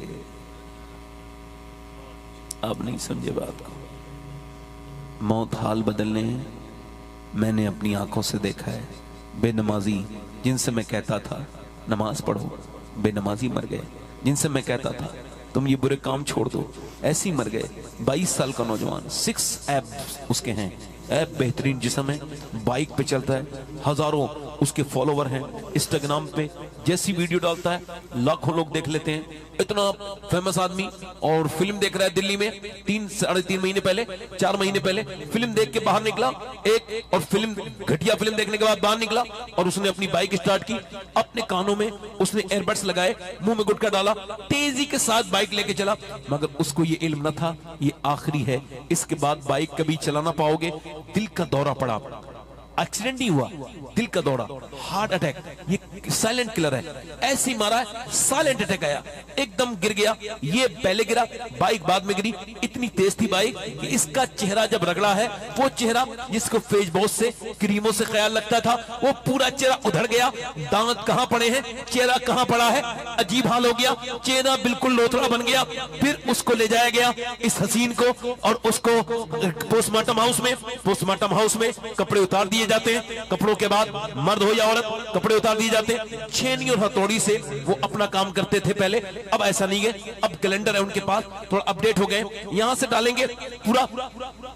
آپ نہیں سمجھے بات کو، موت حال بدلنے میں نے اپنی آنکھوں سے دیکھا ہے۔ بے نمازی جن سے میں کہتا تھا نماز پڑھو، بے نمازی مر گئے، جن سے میں کہتا تھا تم یہ برے کام چھوڑ دو، ایسی مر گئے۔ 22 سال کا نوجوان، 6 ایپ اس کے ہیں، ایپ بہترین جسم ہے، بائک پہ چلتا ہے، ہزاروں اس کے فالوور ہیں، انسٹاگرام پہ جیسی ویڈیو ڈالتا ہے لاکھوں لوگ دیکھ لیتے ہیں، اتنا فیمس آدمی، اور فلم دیکھ رہا ہے دلی میں 3-3.5 مہینے پہلے، 4 مہینے پہلے فلم دیکھ کے باہر نکلا ایک، اور گھٹیا فلم دیکھنے کے بعد باہر نکلا اور اس نے اپنی بائک سٹارٹ کی، اپنے کانوں میں اس نے ایئر بڈس لگائے، منہ میں گٹکا ڈالا، تیزی کے ساتھ بائک لے کے چلا، مگر اس کو یہ علم نہ تھا یہ آخری ہے، اس کے بعد بائک کبھی چلا نہ پاؤ گے۔ دل کا دورہ پڑا، ایکسیڈنٹ نہیں ہوا، دل کا دورہ، ہارٹ اٹیک، یہ سائلنٹ کلر ہے، ایسی مارا ہے سائلنٹ اٹیک آیا، ایک دم گر گیا، یہ پہلے گرا، بائک بعد میں گری، اتنی تیز تھی بائک کہ اس کا چہرہ جب رگڑا ہے، وہ چہرہ جس کو فیس واش سے کریموں سے خیال لگتا تھا وہ پورا چہرہ ادھڑ گیا، دانت کہاں پڑے ہیں، چہرہ کہاں پڑا ہے، عجیب حال ہو گیا، چہرہ بالکل لوتھڑا بن گیا۔ پھر اس کو لے جایا گیا اس حسین کو اور اس کو پوسٹ مارٹم ہاؤس میں کپڑے اتار دیے جاتے ہیں، کپڑوں کے بعد مرد ہو یا عورت کپڑے اتار دیے جاتے ہیں، چھینی اور ہتھوڑی سے وہ اپنا کام کرتے تھے پہلے، اب ایسا نہیں ہے، اب کیلنڈر ہے ان کے پاس، تھوڑا اپڈیٹ ہو گئے، یہاں سے ڈالیں گے پورا،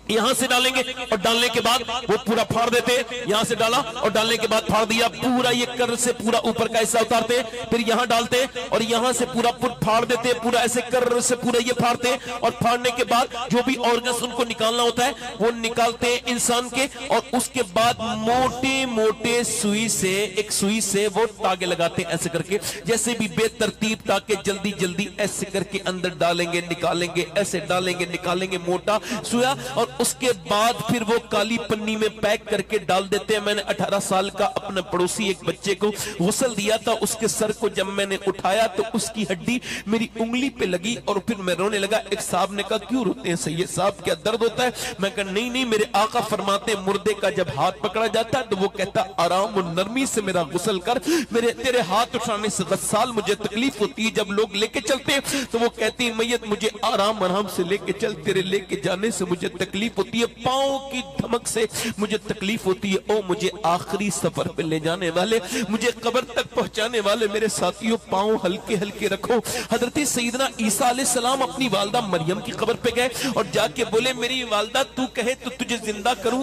یہاں سے ڈالیں گے اور ڈالنے کے بعد وہ پورا پھاڑ دیتے ہیں، یہاں سے ڈالا اور ڈالنے کے بعد پھاڑ دیا، پورا یہ کر سے پورا اوپر کا حصہ اتارتے ہیں، پھر یہاں ڈالتے ہیں اور یہاں سے پورا پھاڑ دیتے ہیں، پورا ایسے کر سے پورا یہ پھاڑتے ہیں، اور پھاڑنے کے بعد جو بھی آرگنز ان کو نکالنا ہوتا ہے وہ نکالتے ہیں انسان کے، اور اس کے بعد موٹے موٹے سوئی سے، ایک سوئی سے وہ تاگے لگاتے ہیں ایسے کر کے، جیسے بھی بے ترتیب تاکہ جلدی جلدی ایسے کر کے اندر ڈالیں گے نکالیں گے، ایسے ڈالیں گے نکالیں گے، موٹا سویا، اور اس کے بعد پھر وہ کالی پنی میں پیک کر کے ڈال دیتے ہیں۔ میں نے 18 سال کا اپنے پڑوسی ایک بچے کو غسل دیا تھا، اس کے سر کو جب میں نے اٹھایا تو اس کی ہڈی میری انگلی پہ لگی اور پھر میں رونے لگا۔ ایک صاحب نے کہا کیوں روتے ہیں سید صاحب، کیا درد ہوتا ہے؟ میں کہا نہیں نہیں، میرے آقا فرماتے ہیں مردے کا جب ہاتھ پکڑا جاتا ہے تو وہ کہتا آرام و نرمی سے میرا غسل کر، تیرے ہاتھ اٹھانے سے غسال مجھے تکلیف ہوتی ہے، جب لوگ لے کے چلتے ہیں تو وہ کہتی ہیں میت مجھے آرام سے لے کے چل، تیرے لے کے جانے سے مجھے تکلیف ہوتی ہے، پاؤں کی دھمک سے مجھے تکلیف ہوتی ہے۔ او مجھے آخری سفر پہ لے جانے والے، مجھے قبر تک پہنچانے والے میرے ساتھیوں، پاؤں ہلکے ہلکے رکھو۔ حضرت سیدنا عیسیٰ علیہ السلام اپنی والدہ مریم کی قبر پہ گئے اور جا کے بولے میری والدہ تو کہے تو تجھے زندہ کروں،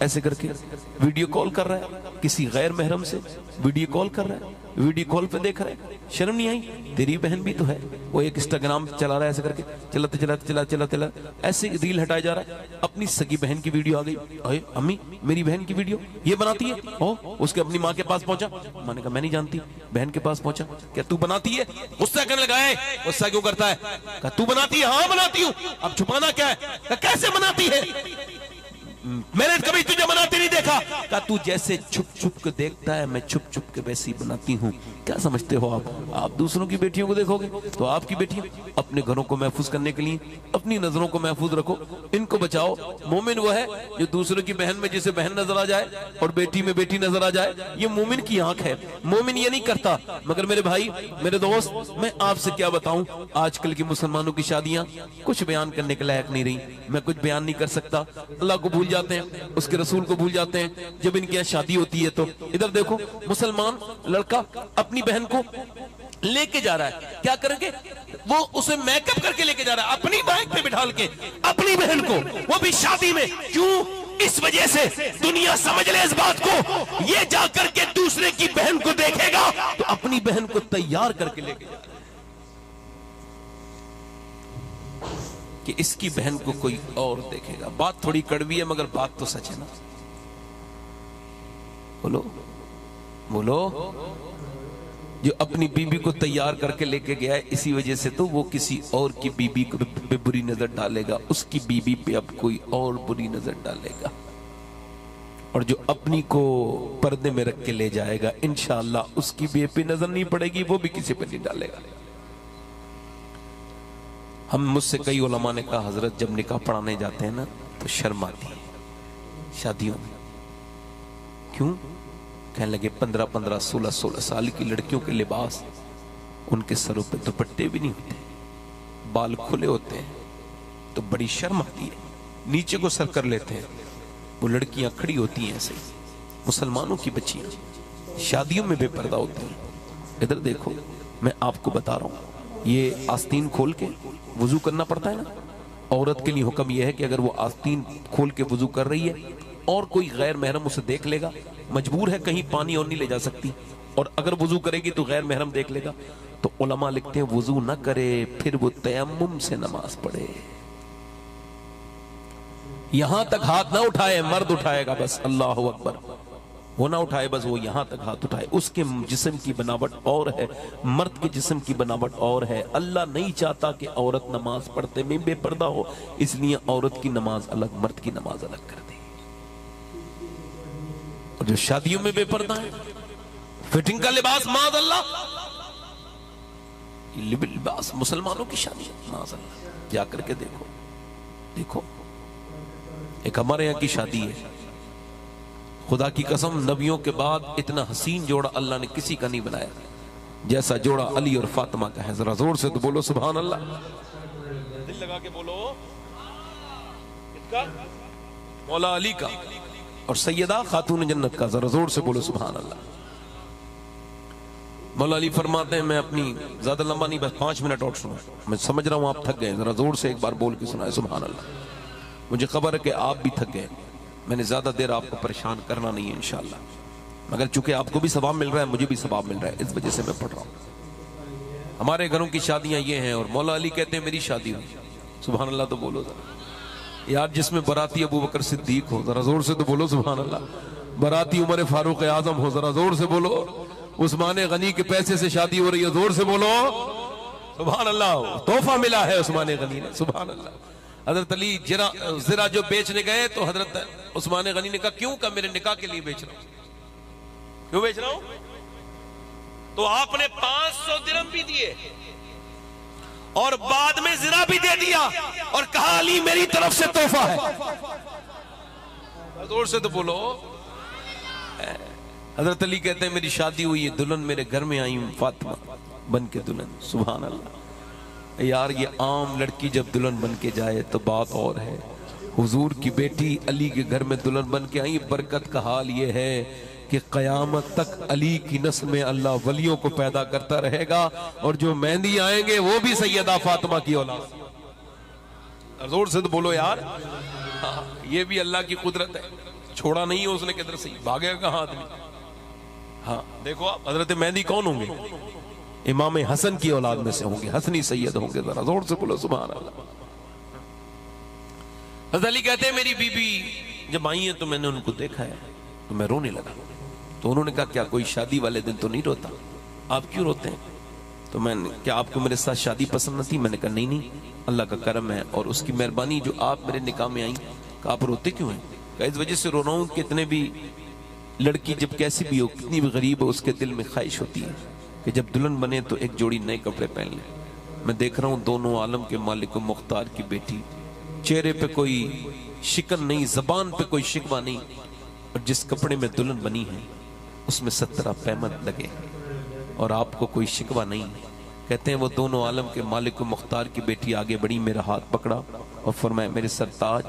ایسے کر کے ویڈیو کال کر رہا ہے کسی غیر محرم سے، ویڈیو کال کر رہا ہے، ویڈیو کال پہ دیکھ رہا ہے، شرم نہیں آئی؟ تیری بہن بھی تو ہے، وہ ایک انسٹاگرام چلا رہا ہے ایسے کر کے، چلاتے ایسے ریل ہٹایا جا رہا ہے، اپنی سگی بہن کی ویڈیو آ گئی، اے امی میری بہن کی ویڈیو یہ بناتی ہے، او اس کے اپنی ماں کے پاس پہنچا، ماں نے کہا میں نہیں جانتی، بہن کے پاس پہنچا، کیا تو بناتی ہے؟ غصہ کرنے لگا ہے، غصہ کیوں کرتا ہے؟ کہا تو بناتی ہے؟ ہاں بناتی ہوں، اب چھپانا کیا ہے؟ کہا کیسے بناتی ہے؟ میں نے کبھی تجھے بناتے نہیں دیکھا۔ کہا تو جیسے چھپ چھپ کے دیکھتا ہے میں چھپ چھپ کے ویسے ہی بناتی ہوں۔ کیا سمجھتے ہو آپ دوسروں کی بیٹیوں کو دیکھو گے تو آپ کی بیٹیاں اپنے گھروں کو محفوظ کرنے کے لیے اپنی نظروں کو محفوظ رکھو، ان کو بچاؤ۔ مومن وہ ہے جو دوسروں کی بہن میں جسے بہن نظر آ جائے اور بیٹی میں بیٹی نظر آ جائے، یہ مومن کی آنکھ ہے، مومن یہ نہیں کرتا۔ مگر میرے بھائی میرے دوست، میں آپ سے کیا بتاؤں، آج کل کی مسلمانوں کی شادیاں کچھ بیان کرنے کے لائق نہیں رہی، میں کچھ بیان نہیں کر سکتا۔ اللہ کو بھول جاتے ہیں، اس کے رسول کو بھول جاتے ہیں۔ جب ان کے یہاں شادی ہوتی ہے تو ادھر دیکھو، مسلمان لڑکا اپنی بہن کو لے کے جا رہا ہے، کیا کریں گے؟ وہ اسے میک اپ کر کے لے کے جا رہا ہے اپنی بائک پہ بٹھال کے، اپنی بہن کو، وہ بھی شادی میں۔ کیوں؟ اس وجہ سے دنیا سمجھ لے اس بات کو، یہ جا کر کے دوسرے کی بہن کو دیکھے گا تو اپنی بہن کو تیار کر کے لے کے جا رہا ہے کہ اس کی بہن کو کوئی اور دیکھے گا۔ بات تھوڑی کڑوی ہے مگر بات تو سچ ہے نا، بولو بولو۔ جو اپنی بیوی کو تیار کر کے لے کے گیا ہے، اسی وجہ سے تو وہ کسی اور کی بیوی پہ بری نظر ڈالے گا، اس کی بیوی پہ اب کوئی اور بری نظر ڈالے گا۔ اور جو اپنی کو پردے میں رکھ کے لے جائے گا، انشاءاللہ اس کی بیوی پہ نظر نہیں پڑے گی، وہ بھی کسی پہ نہیں ڈالے گا۔ مجھ سے کئی علماء نے کہا حضرت جب نکاح پڑھانے جاتے ہیں نا تو شرم آتی ہے شادیوں میں۔ کیوں؟ کہنے لگے 15 16 سال کی لڑکیوں کے لباس، ان کے سروں پہ دوپٹے بھی نہیں ہوتے، بال کھلے ہوتے ہیں، تو بڑی شرم آتی ہے، نیچے کو سر کر لیتے ہیں، وہ لڑکیاں کھڑی ہوتی ہیں ایسے، مسلمانوں کی بچیاں شادیوں میں بے پردہ ہوتی ہیں۔ ادھر دیکھو، میں آپ کو بتا رہا ہوں، یہ آستین کھول کے وضو کرنا پڑتا ہے نا، عورت کے لیے حکم یہ ہے کہ اگر وہ آستین کھول کے وضو کر رہی ہے اور کوئی غیر محرم اسے دیکھ لے گا، مجبور ہے کہیں پانی اور نہیں لے جا سکتی، اور اگر وضو کرے گی تو غیر محرم دیکھ لے گا، تو علماء لکھتے ہیں وضو نہ کرے، پھر وہ تیمم سے نماز پڑھے۔ یہاں تک ہاتھ نہ اٹھائے، مرد اٹھائے گا بس، اللہ اکبر، وہ نہ اٹھائے بس، وہ یہاں تک ہاتھ اٹھائے۔ اس کے جسم کی بناوٹ اور ہے، مرد کے جسم کی بناوٹ اور ہے۔ اللہ نہیں چاہتا کہ عورت نماز پڑھتے میں بے پردہ ہو، اس لیے عورت کی نماز الگ، مرد کی نماز الگ کر دی۔ اور جو شادیوں میں بے پردہ ہے، فٹنگ کا لباس، معاذ اللہ، لباس مسلمانوں کی شادی، معاذ اللہ، جا کر کے دیکھو دیکھو۔ ایک ہمارے یہاں کی شادی ہے، خدا کی قسم نبیوں کے بعد اتنا حسین جوڑا اللہ نے کسی کا نہیں بنایا جیسا جوڑا علی اور فاطمہ کا ہے۔ ذرا زور سے تو بولو سبحان اللہ، دل لگا کے بولو، مولا علی کا اور سیدہ خاتون جنت کا، ذرا زور سے بولو سبحان اللہ۔ مولا علی فرماتے ہیں، میں اپنی زیادہ لمبا نہیں، بس 5 منٹ اور سنو، میں سمجھ رہا ہوں آپ تھک گئے، ذرا زور سے ایک بار بول کے سنائے سبحان اللہ۔ مجھے خبر ہے کہ آپ بھی تھک گئے، میں نے زیادہ دیر آپ کو پریشان کرنا نہیں ہے انشاءاللہ، مگر چونکہ آپ کو بھی ثواب مل رہا ہے، مجھے بھی ثواب مل رہا ہے، اس وجہ سے میں پڑھ رہا ہوں۔ ہمارے گھروں کی شادیاں یہ ہیں، اور مولا علی کہتے ہیں میری شادی ہوئی، سبحان اللہ تو بولو ذرا یار، جس میں براتی ابو بکر صدیق ہو، ذرا زور سے تو بولو سبحان اللہ، براتی عمر فاروق اعظم ہو، ذرا زور سے بولو، عثمان غنی کے پیسے سے شادی ہو رہی ہے، زور سے بولو سبحان اللہ، تحفہ ملا ہے عثمان غنی نے، سبحان اللہ۔ حضرت علی زرہ جو بیچنے گئے تو حضرت عثمان غنی نے کہا کیوں؟ کہ میرے نکاح کے لیے بیچ رہا ہوں۔ کیوں بیچ رہا ہوں؟ تو آپ نے 500 درہم بھی دیے اور بعد میں زرہ بھی دے دیا اور کہا علی میری طرف سے تحفہ ہے۔ زور سے تو بولو۔ حضرت علی کہتے ہیں میری شادی ہوئی ہے، دلہن میرے گھر میں آئی ہوں فاطمہ بن کے دلہن، سبحان اللہ۔ یار یہ عام لڑکی جب دلہن بن کے جائے تو بات اور ہے، حضور کی بیٹی علی کے گھر میں دلہن بن کے آئی، برکت کا حال یہ ہے کہ قیامت تک علی کی نسل میں اللہ ولیوں کو پیدا کرتا رہے گا، اور جو مہندی آئیں گے وہ بھی سیدہ فاطمہ کی اولاد۔ زور سے تو بولو یار، یہ بھی اللہ کی قدرت ہے۔ چھوڑا نہیں ہے اس نے کدھر سے بھاگے گا کہاں آدمی. ہاں دیکھو آپ حضرت مہدی کون ہوں گے؟ امام حسن کی اولاد میں سے ہوں گے, حسنی سید ہوں گے. ذرا زور سے بولو سبحان اللہ. حضرت علی کہتے ہیں میری بی بی جب آئی ہیں تو میں نے ان کو دیکھا ہے تو میں رونے لگا. تو انہوں نے کہا کیا کوئی شادی والے دن تو نہیں روتا, آپ کیوں روتے ہیں؟ تو میں نے کیا آپ کو میرے ساتھ شادی پسند نہ تھی؟ میں نے کہا نہیں, اللہ کا کرم ہے اور اس کی مہربانی جو آپ میرے نکاح میں آئیں. کہ آپ روتے کیوں ہیں؟ کہ اس وجہ سے رو رہا ہوں کتنے بھی لڑکی جب کیسی بھی ہو, کتنی بھی غریب ہو, اس کے دل میں خواہش ہوتی ہے کہ جب دلہن بنے تو ایک جوڑی نئے کپڑے پہن لیں. میں دیکھ رہا ہوں دونوں عالم کے مالک و مختار کی بیٹی, چہرے پہ کوئی شکن نہیں, زبان پہ کوئی شکوہ نہیں, اور جس کپڑے میں دلہن بنی ہے اس میں 17 پیمند لگے اور آپ کو کوئی شکوہ نہیں. کہتے ہیں وہ دونوں عالم کے مالک و مختار کی بیٹی آگے بڑھی, میرا ہاتھ پکڑا اور فرمایا میرے سرتاج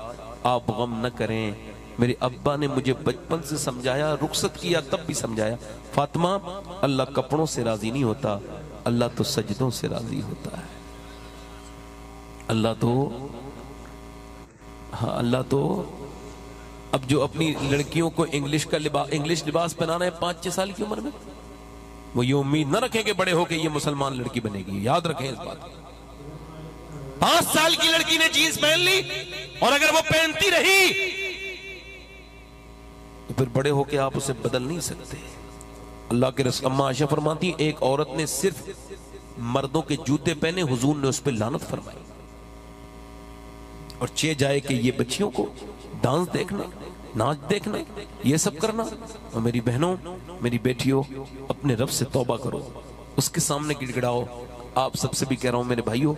آپ غم نہ کریں, میرے ابا نے مجھے بچپن سے سمجھایا, رخصت کیا تب بھی سمجھایا, فاطمہ اللہ کپڑوں سے راضی نہیں ہوتا, اللہ تو سجدوں سے راضی ہوتا ہے. اللہ تو ہاں اللہ تو اب جو اپنی لڑکیوں کو انگلش لباس پہنانا ہے 5-6 سال کی عمر میں, وہ یہ امید نہ رکھیں کہ بڑے ہو کے یہ مسلمان لڑکی بنے گی. یاد رکھیں اس بات. 5 سال کی لڑکی نے جینس پہن لی اور اگر وہ پہنتی رہی تو پھر بڑے ہو کے آپ اسے بدل نہیں سکتے. اللہ کے رسول اما عائشہ فرماتی ایک عورت نے صرف مردوں کے جوتے پہنے, حضور نے اس پہ لعنت فرمائی اور چہ جائے کہ یہ بچیوں کو ڈانس دیکھنا, ناچ دیکھنا, یہ سب کرنا. اور میری بہنوں, میری بیٹیوں, اپنے رب سے توبہ کرو, اس کے سامنے گڑ گڑاؤ. آپ سب سے بھی کہہ رہا ہوں میرے بھائیوں,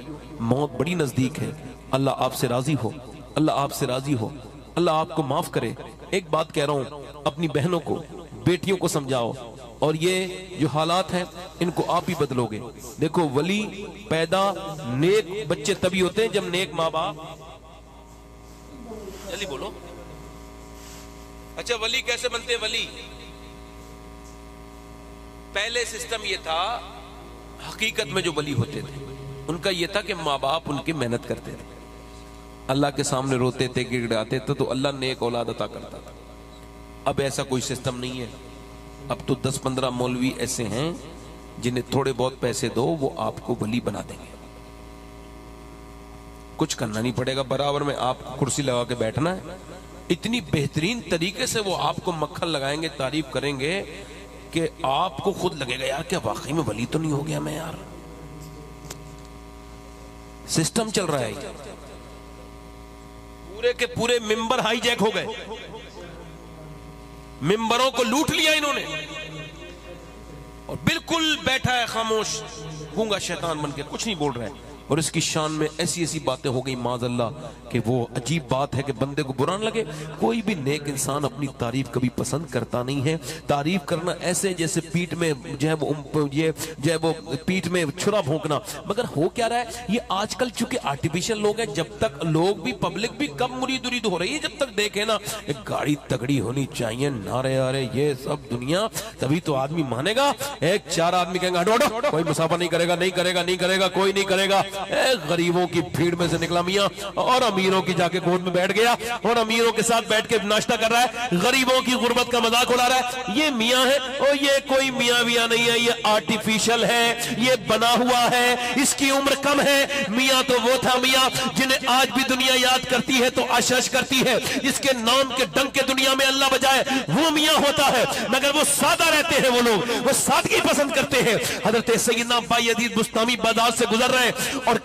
موت بڑی نزدیک ہے. اللہ آپ سے راضی ہو, اللہ آپ سے راضی ہو, اللہ آپ کو معاف کرے. ایک بات کہہ رہا ہوں, اپنی بہنوں کو, بیٹیوں کو سمجھاؤ, اور یہ جو حالات ہیں ان کو آپ ہی بدلو گے. دیکھو ولی پیدا نیک بچے تبھی ہوتے ہیں جب نیک ماں باپ. جلدی بولو. اچھا ولی کیسے بنتے ہیں؟ ولی پہلے سسٹم یہ تھا, حقیقت میں جو ولی ہوتے تھے ان کا یہ تھا کہ ماں باپ ان کی محنت کرتے تھے, اللہ کے سامنے روتے تھے, گڑگڑاتے تھے, تو اللہ نے ایک اولاد عطا کرتا تھا. اب ایسا کوئی سسٹم نہیں ہے. اب تو 10-15 مولوی ایسے ہیں جنہیں تھوڑے بہت پیسے دو وہ آپ کو ولی بنا دیں گے. کچھ کرنا نہیں پڑے گا, برابر میں آپ کو کرسی لگا کے بیٹھنا ہے. اتنی بہترین طریقے سے وہ آپ کو مکھن لگائیں گے, تعریف کریں گے کہ آپ کو خود لگے گا یار کیا واقعی میں ولی تو نہیں ہو گیا میں یار. سسٹم چل رہا ہے, پورے کے پورے ممبر ہائی جیک ہو گئے, ممبروں کو لوٹ لیا انہوں نے اور بالکل بیٹھا ہے خاموش, گونگا شیطان بن کے, کچھ نہیں بول رہا ہے. اور اس کی شان میں ایسی ایسی باتیں ہو گئی معاذ اللہ کہ وہ عجیب بات ہے کہ بندے کو برا نہ لگے. کوئی بھی نیک انسان اپنی تعریف کبھی پسند کرتا نہیں ہے. تعریف کرنا ایسے جیسے پیٹ میں جو ہے وہ پیٹ میں چھرا بھونکنا. مگر ہو کیا رہا ہے, یہ آج کل چونکہ آرٹیفیشل لوگ ہیں, جب تک لوگ بھی پبلک بھی کم مرید ارید ہو رہی ہے, جب تک دیکھیں نا ایک گاڑی تگڑی ہونی چاہیے, نعرے آرے یہ سب دنیا, تبھی تو آدمی مانے گا. ایک 4 آدمی کہیں گے ہٹو, کوئی مسافہ نہیں کرے گا, نہیں کرے گا, نہیں کرے گا, کوئی نہیں کرے گا. غریبوں کی بھیڑ میں سے نکلا میاں اور امیروں کی جا کے گود میں بیٹھ گیا اور امیروں کے ساتھ بیٹھ کے ناشتہ کر رہا ہے, غریبوں کی غربت کا مذاق اڑا رہا ہے. یہ میاں ہے اور یہ کوئی میاں ویاں نہیں ہے, یہ آرٹیفیشل ہے, یہ بنا ہوا ہے, اس کی عمر کم ہے. میاں تو وہ تھا میاں جنہیں آج بھی دنیا یاد کرتی ہے تو اشش کرتی ہے, جس کے نام کے ڈنک کے دنیا میں اللہ بجائے وہ میاں ہوتا ہے. مگر وہ سادہ رہتے ہیں, وہ لوگ وہ سادگی پسند کرتے ہیں. حضرت سیدنا بائی عزیز بستامی بازار سے گزر رہے ہیں اور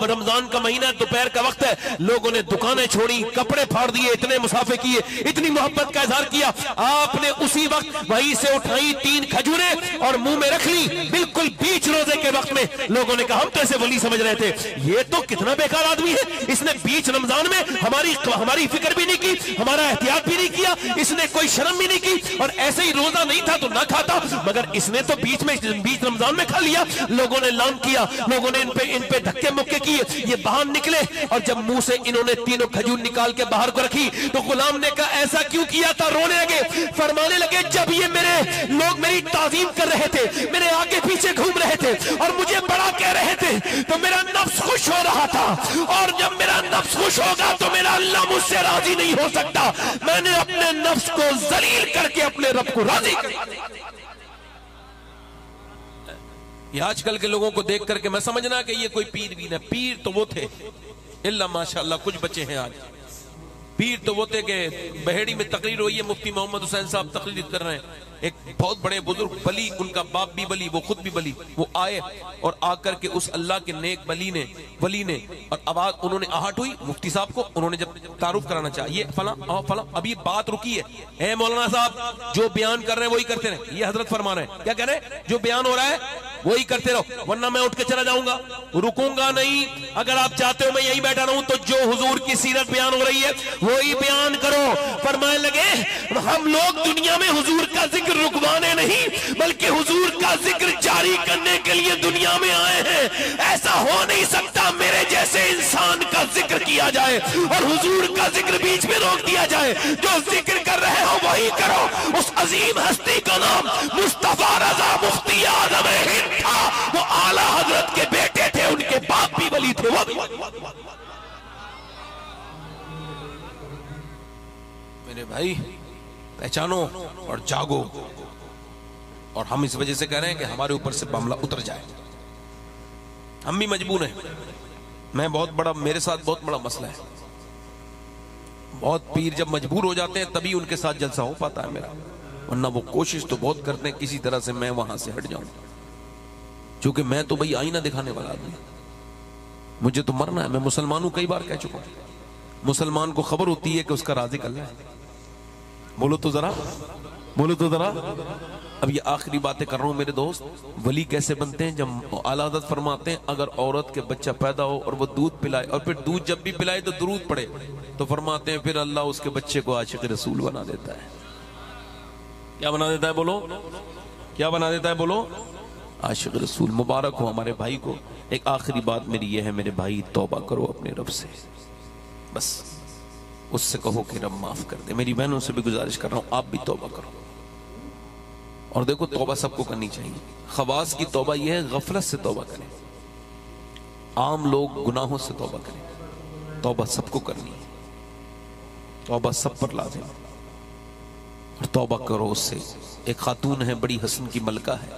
رمضان کا مہینہ, دوپہر کا وقت ہے, لوگوں نے دکانیں چھوڑی, کپڑے پھاڑ دیے, اتنے مسافے کیے, اتنی محبت کا اظہار کیا. آپ نے اسی وقت وہیں سے اٹھائی 3 کھجوریں اور منہ میں رکھ لی, بالکل بیچ روزے کے وقت میں. لوگوں نے کہا ہم تو ایسے ولی سمجھ رہے تھے, یہ تو کتنا بیکار آدمی ہے, اس نے بیچ رمضان میں ہماری فکر بھی نہیں کی, ہمارا احتیاط بھی نہیں کیا, اس نے کوئی شرم بھی نہیں کی, اور ایسے ہی روزہ نہیں تھا تو نہ کھاتا, مگر اس نے تو بیچ رمضان میں کھا لیا. لوگوں نے لان کیا, لوگوں نے ان پہ دھکے مکے کیے, یہ باہر نکلے اور جب منہ سے انہوں نے 3 کھجور نکال کے باہر کو رکھی تو غلام نے کہا ایسا کیوں کیا تھا؟ رونے لگے, فرمانے لگے جب یہ لوگ میری تعظیم کر رہے تھے, میرے آگے پیچھے گھوم رہے تھے اور مجھے بڑا کہہ رہے تھے, تو میرا نفس خوش ہو رہا تھا، اور جب میرا نفس خوش ہوگا تو میرا اللہ مجھ سے راضی نہیں ہو سکتا، میں نے اپنے نفس کو ذلیل کر کے اپنے رب کو راضی کر دیا۔ یہ آج کل کے لوگوں کو دیکھ کر کے میں سمجھنا کہ یہ کوئی پیر بھی نہ، پیر تو وہ تھے اللہ ماشاءاللہ کچھ بچے ہیں آج، پیر تو وہ تھے کہ بہیڑی میں تقریر ہوئی ہے، مفتی محمد حسین صاحب تقریر کر رہے ہیں، ایک بہت بڑے بزرگ ولی، ان کا باپ بھی ولی، وہ خود بھی ولی، وہ آئے اور آ کر کے اس اللہ کے نیک ولی نے اور آواز انہوں نے آہٹ ہوئی مفتی صاحب کو، انہوں نے جب تعارف کرانا چاہا یہ فلاں فلاں، اب یہ بات رکی ہے، اے مولانا صاحب جو بیان کر رہے ہیں وہی کرتے رہیں، یہ حضرت فرما رہے ہیں، کیا کہہ رہے ہیں؟ جو بیان ہو رہا ہے وہی کرتے رہو، ورنہ میں اٹھ کے چلا جاؤں گا، رکوں گا نہیں، اگر آپ چاہتے ہو میں یہی بیٹھا رہوں تو جو حضور کی سیرت بیان ہو رہی ہے وہی بیان کرو۔ فرمانے لگے ہم لوگ دنیا میں حضور کا ذکر رکوانے نہیں بلکہ حضور کا ذکر جاری کرنے کے لیے دنیا میں آئے ہیں، ایسا ہو نہیں سکتا میرے جیسے انسان کا ذکر کیا جائے اور حضور کا ذکر بیچ میں روک دیا جائے، جو ذکر کر رہے ہو وہی کرو۔ اس عظیم ہستی کا نام مصطفیٰ رضا مفتی اعظم ہند تھا، وہ اعلیٰ حضرت کے بیٹے تھے، ان کے باپ بھی ولی تھے، وہ بھی میرے بھائی پہچانو اور جاگو، اور ہم اس وجہ سے کہہ رہے ہیں کہ ہمارے اوپر سے معاملہ اتر جائے، ہم بھی مجبور ہیں، میرے ساتھ بہت بڑا مسئلہ ہے، بہت پیر جب مجبور ہو جاتے ہیں تبھی ان کے ساتھ جلسہ ہو پاتا ہے میرا، ورنہ وہ کوشش تو بہت کرتے ہیں کسی طرح سے میں وہاں سے ہٹ جاؤں، چونکہ میں تو بھئی آئینہ دکھانے والا آدمی، مجھے تو مرنا ہے، میں مسلمانوں کئی بار کہہ چکا ہوں، مسلمان کو خبر ہوتی ہے کہ اس کا رازق اللہ ہے، بولو تو ذرا، اب یہ آخری باتیں کر رہا ہوں میرے دوست، ولی کیسے بنتے ہیں؟ جب اعلیٰ حضرت فرماتے ہیں اگر عورت کے بچہ پیدا ہو اور وہ دودھ پلائے اور پھر دودھ جب بھی پلائے تو درود پڑے، تو فرماتے ہیں پھر اللہ اس کے بچے کو عاشق رسول بنا دیتا ہے۔ کیا بنا دیتا ہے بولو؟ کیا بنا دیتا ہے بولو؟ عاشق رسول۔ مبارک ہو ہمارے بھائی کو۔ ایک آخری بات میری یہ ہے میرے بھائی، توبہ کرو اپنے رب سے، بس اس سے کہو کہ رب معاف کر دے۔ میری بہنوں سے بھی گزارش کر رہا ہوں آپ بھی توبہ کرو، اور دیکھو توبہ سب کو کرنی چاہیے، خواص کی توبہ یہ ہے غفلت سے توبہ کریں، عام لوگ گناہوں سے توبہ کریں، توبہ سب کو کرنی ہے، توبہ سب پر لازم، اور توبہ کرو اس سے۔ ایک خاتون ہے بڑی حسن کی ملکہ ہے،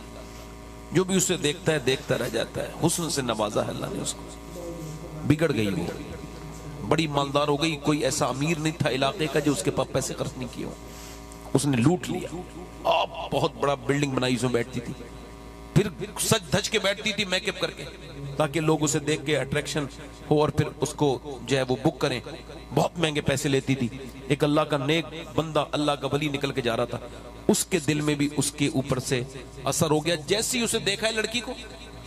جو بھی اسے دیکھتا ہے دیکھتا رہ جاتا ہے، حسن سے نوازا ہے اللہ نے اس کو، بگڑ گئی وہ، بڑی مالدار ہو گئی، کوئی ایسا امیر نہیں تھا علاقے کا جو اس کے پاس پیسے خرچ نہیں کیے ہو، اس نے لوٹ لیا، بہت بڑا بلڈنگ بنائی، اس میں بیٹھتی تھی، پھر سج دھج کے بیٹھتی تھی میک اپ کر کے تاکہ لوگ اسے دیکھ کے اٹریکشن ہو اور پھر اس کو جو ہے وہ بک کریں، بہت مہنگے پیسے لیتی تھی۔ ایک اللہ کا نیک بندہ، اللہ کا ولی نکل کے جا رہا تھا، اس کے دل میں بھی اس کے اوپر سے اثر ہو گیا، جیسے ہی اسے دیکھا ہے لڑکی کو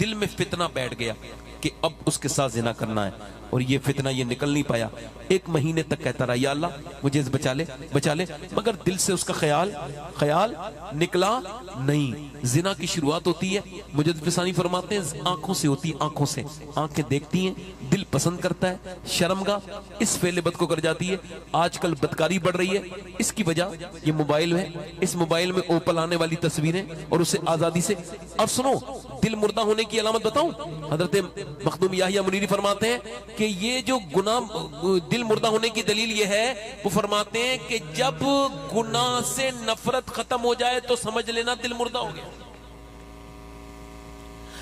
دل میں فتنہ بیٹھ گیا کہ اب اس کے ساتھ زنا کرنا ہے، اور یہ فتنہ یہ نکل نہیں پایا، 1 مہینے تک کہتا رہا یا اللہ مجھے بچا لے، مگر دل سے اس کا خیال نکلا نہیں۔ زنا کی شروعات ہوتی ہے، مجدد ثانی فرماتے ہیں آنکھوں سے ہوتی ہے، آنکھوں سے، آنکھیں دیکھتی ہیں، دل پسند کرتا ہے، شرمگاہ اس فعل بد کو کر جاتی ہے۔ آج کل بدکاری بڑھ رہی ہے، اس کی وجہ یہ موبائل ہے، اس موبائل میں اوپل آنے والی تصویریں اور اسے آزادی سے۔ اور سنو دل مردہ ہونے کی علامت بتاؤں، حضرت مخدوم یحییٰ منیری فرماتے ہیں کہ یہ جو گناہ دل مردہ ہونے کی دلیل یہ ہے، وہ فرماتے ہیں کہ جب گناہ سے نفرت ختم ہو جائے تو سمجھ لینا دل مردہ ہو گیا،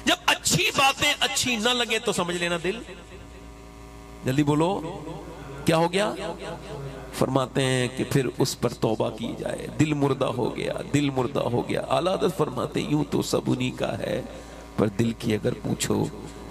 جب اچھی باتیں اچھی نہ لگے تو سمجھ لینا دل، جلدی بولو کیا ہو گیا؟ فرماتے ہیں کہ پھر اس پر توبہ کی جائے، دل مردہ ہو گیا۔ اعلیٰ حضرت فرماتے ہیں یوں تو سب انہی کا ہے، پر دل کی اگر پوچھو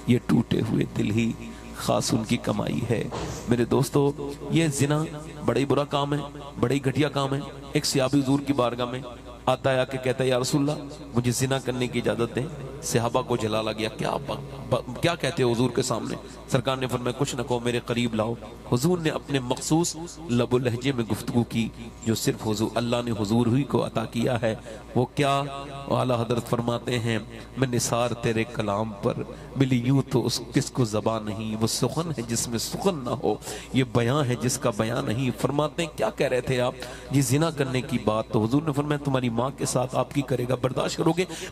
یہ ٹوٹے ہوئے دل ہی خاص ان کی کمائی ہے۔ میرے دوستو یہ زنا بڑا ہی برا کام ہے، بڑا ہی گھٹیا کام ہے۔ ایک صحابی حضور کی بارگاہ میں آتا ہے، آ کے کہتا ہے یا رسول اللہ مجھے زنا کرنے کی اجازت دیں۔ صحابہ کو جلا لگیا، کیا کہتے ہو حضور کے سامنے؟ سرکار نے فرمایا کچھ نہ کہو، میرے قریب لاؤ۔ حضور نے اپنے مخصوص لب و لہجے میں گفتگو کی جو صرف اللہ نے حضور ہی کو عطا کیا ہے۔ وہ کیا؟ اعلیٰ حضرت فرماتے ہیں میں نثار تیرے کلام پر ملی یوں تو کس کو زبان نہیں، وہ سخن ہے جس میں سخن نہ ہو، یہ بیان ہے جس کا بیان نہیں۔ فرماتے ہیں کیا کہہ رہے تھے آپ؟ یہ زنا کرنے کی بات، تو حضور نے فرمایا تمہاری ماں کے ساتھ آپ کی کرے گا، برداشت کرو گے؟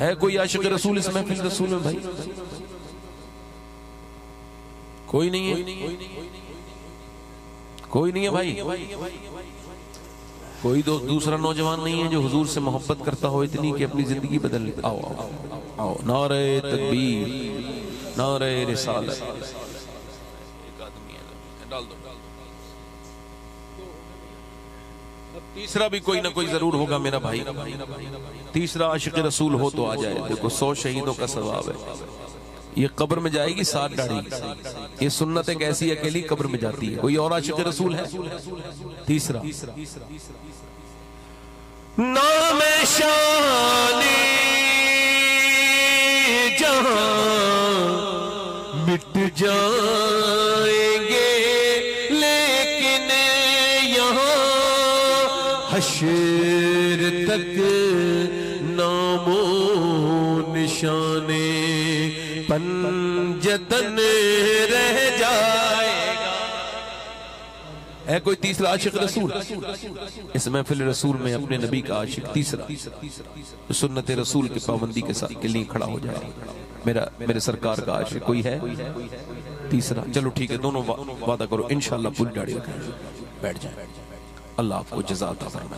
ہے کوئی عاشق رسول اس محفل رسول میں بھائی؟ کوئی نہیں ہے، کوئی نہیں ہے بھائی، کوئی دوسرا نوجوان نہیں ہے جو حضور سے محبت کرتا ہو اتنی کہ اپنی زندگی بدل لے؟ آؤ آؤ آؤ، نعرہ تکبیر، نعرہ رسالت۔ تیسرا بھی کوئی نہ کوئی ضرور ہوگا میرا بھائی، تیسرا عاشق رسول ہو تو آ جائے۔ دیکھو 100 شہیدوں کا ثواب ہے، یہ قبر میں جائے گی 7 داڑھی، یہ سنت ایک ایسی اکیلی قبر میں جاتی ہے۔ کوئی اور عاشق رسول ہے؟ تیسرا نام شان جہاں مٹ جائیں گے لیکن یہاں حشر تک نام و نشان پنجتن رہ جائے گا۔ ہے کوئی تیسرا عاشق رسول؟ اس محفل رسول میں اپنے نبی کا عاشق تیسرا سنت رسول کی پابندی کے ساتھ کے لیے کھڑا ہو جائے، میرے سرکار کا عاشق کوئی ہے تیسرا؟ چلو ٹھیک ہے، دونوں وعدہ کرو انشاءاللہ پوری داڑھی رکھیں، بیٹھ جائیں، اللہ آپ کو جزا عطا فرمائے۔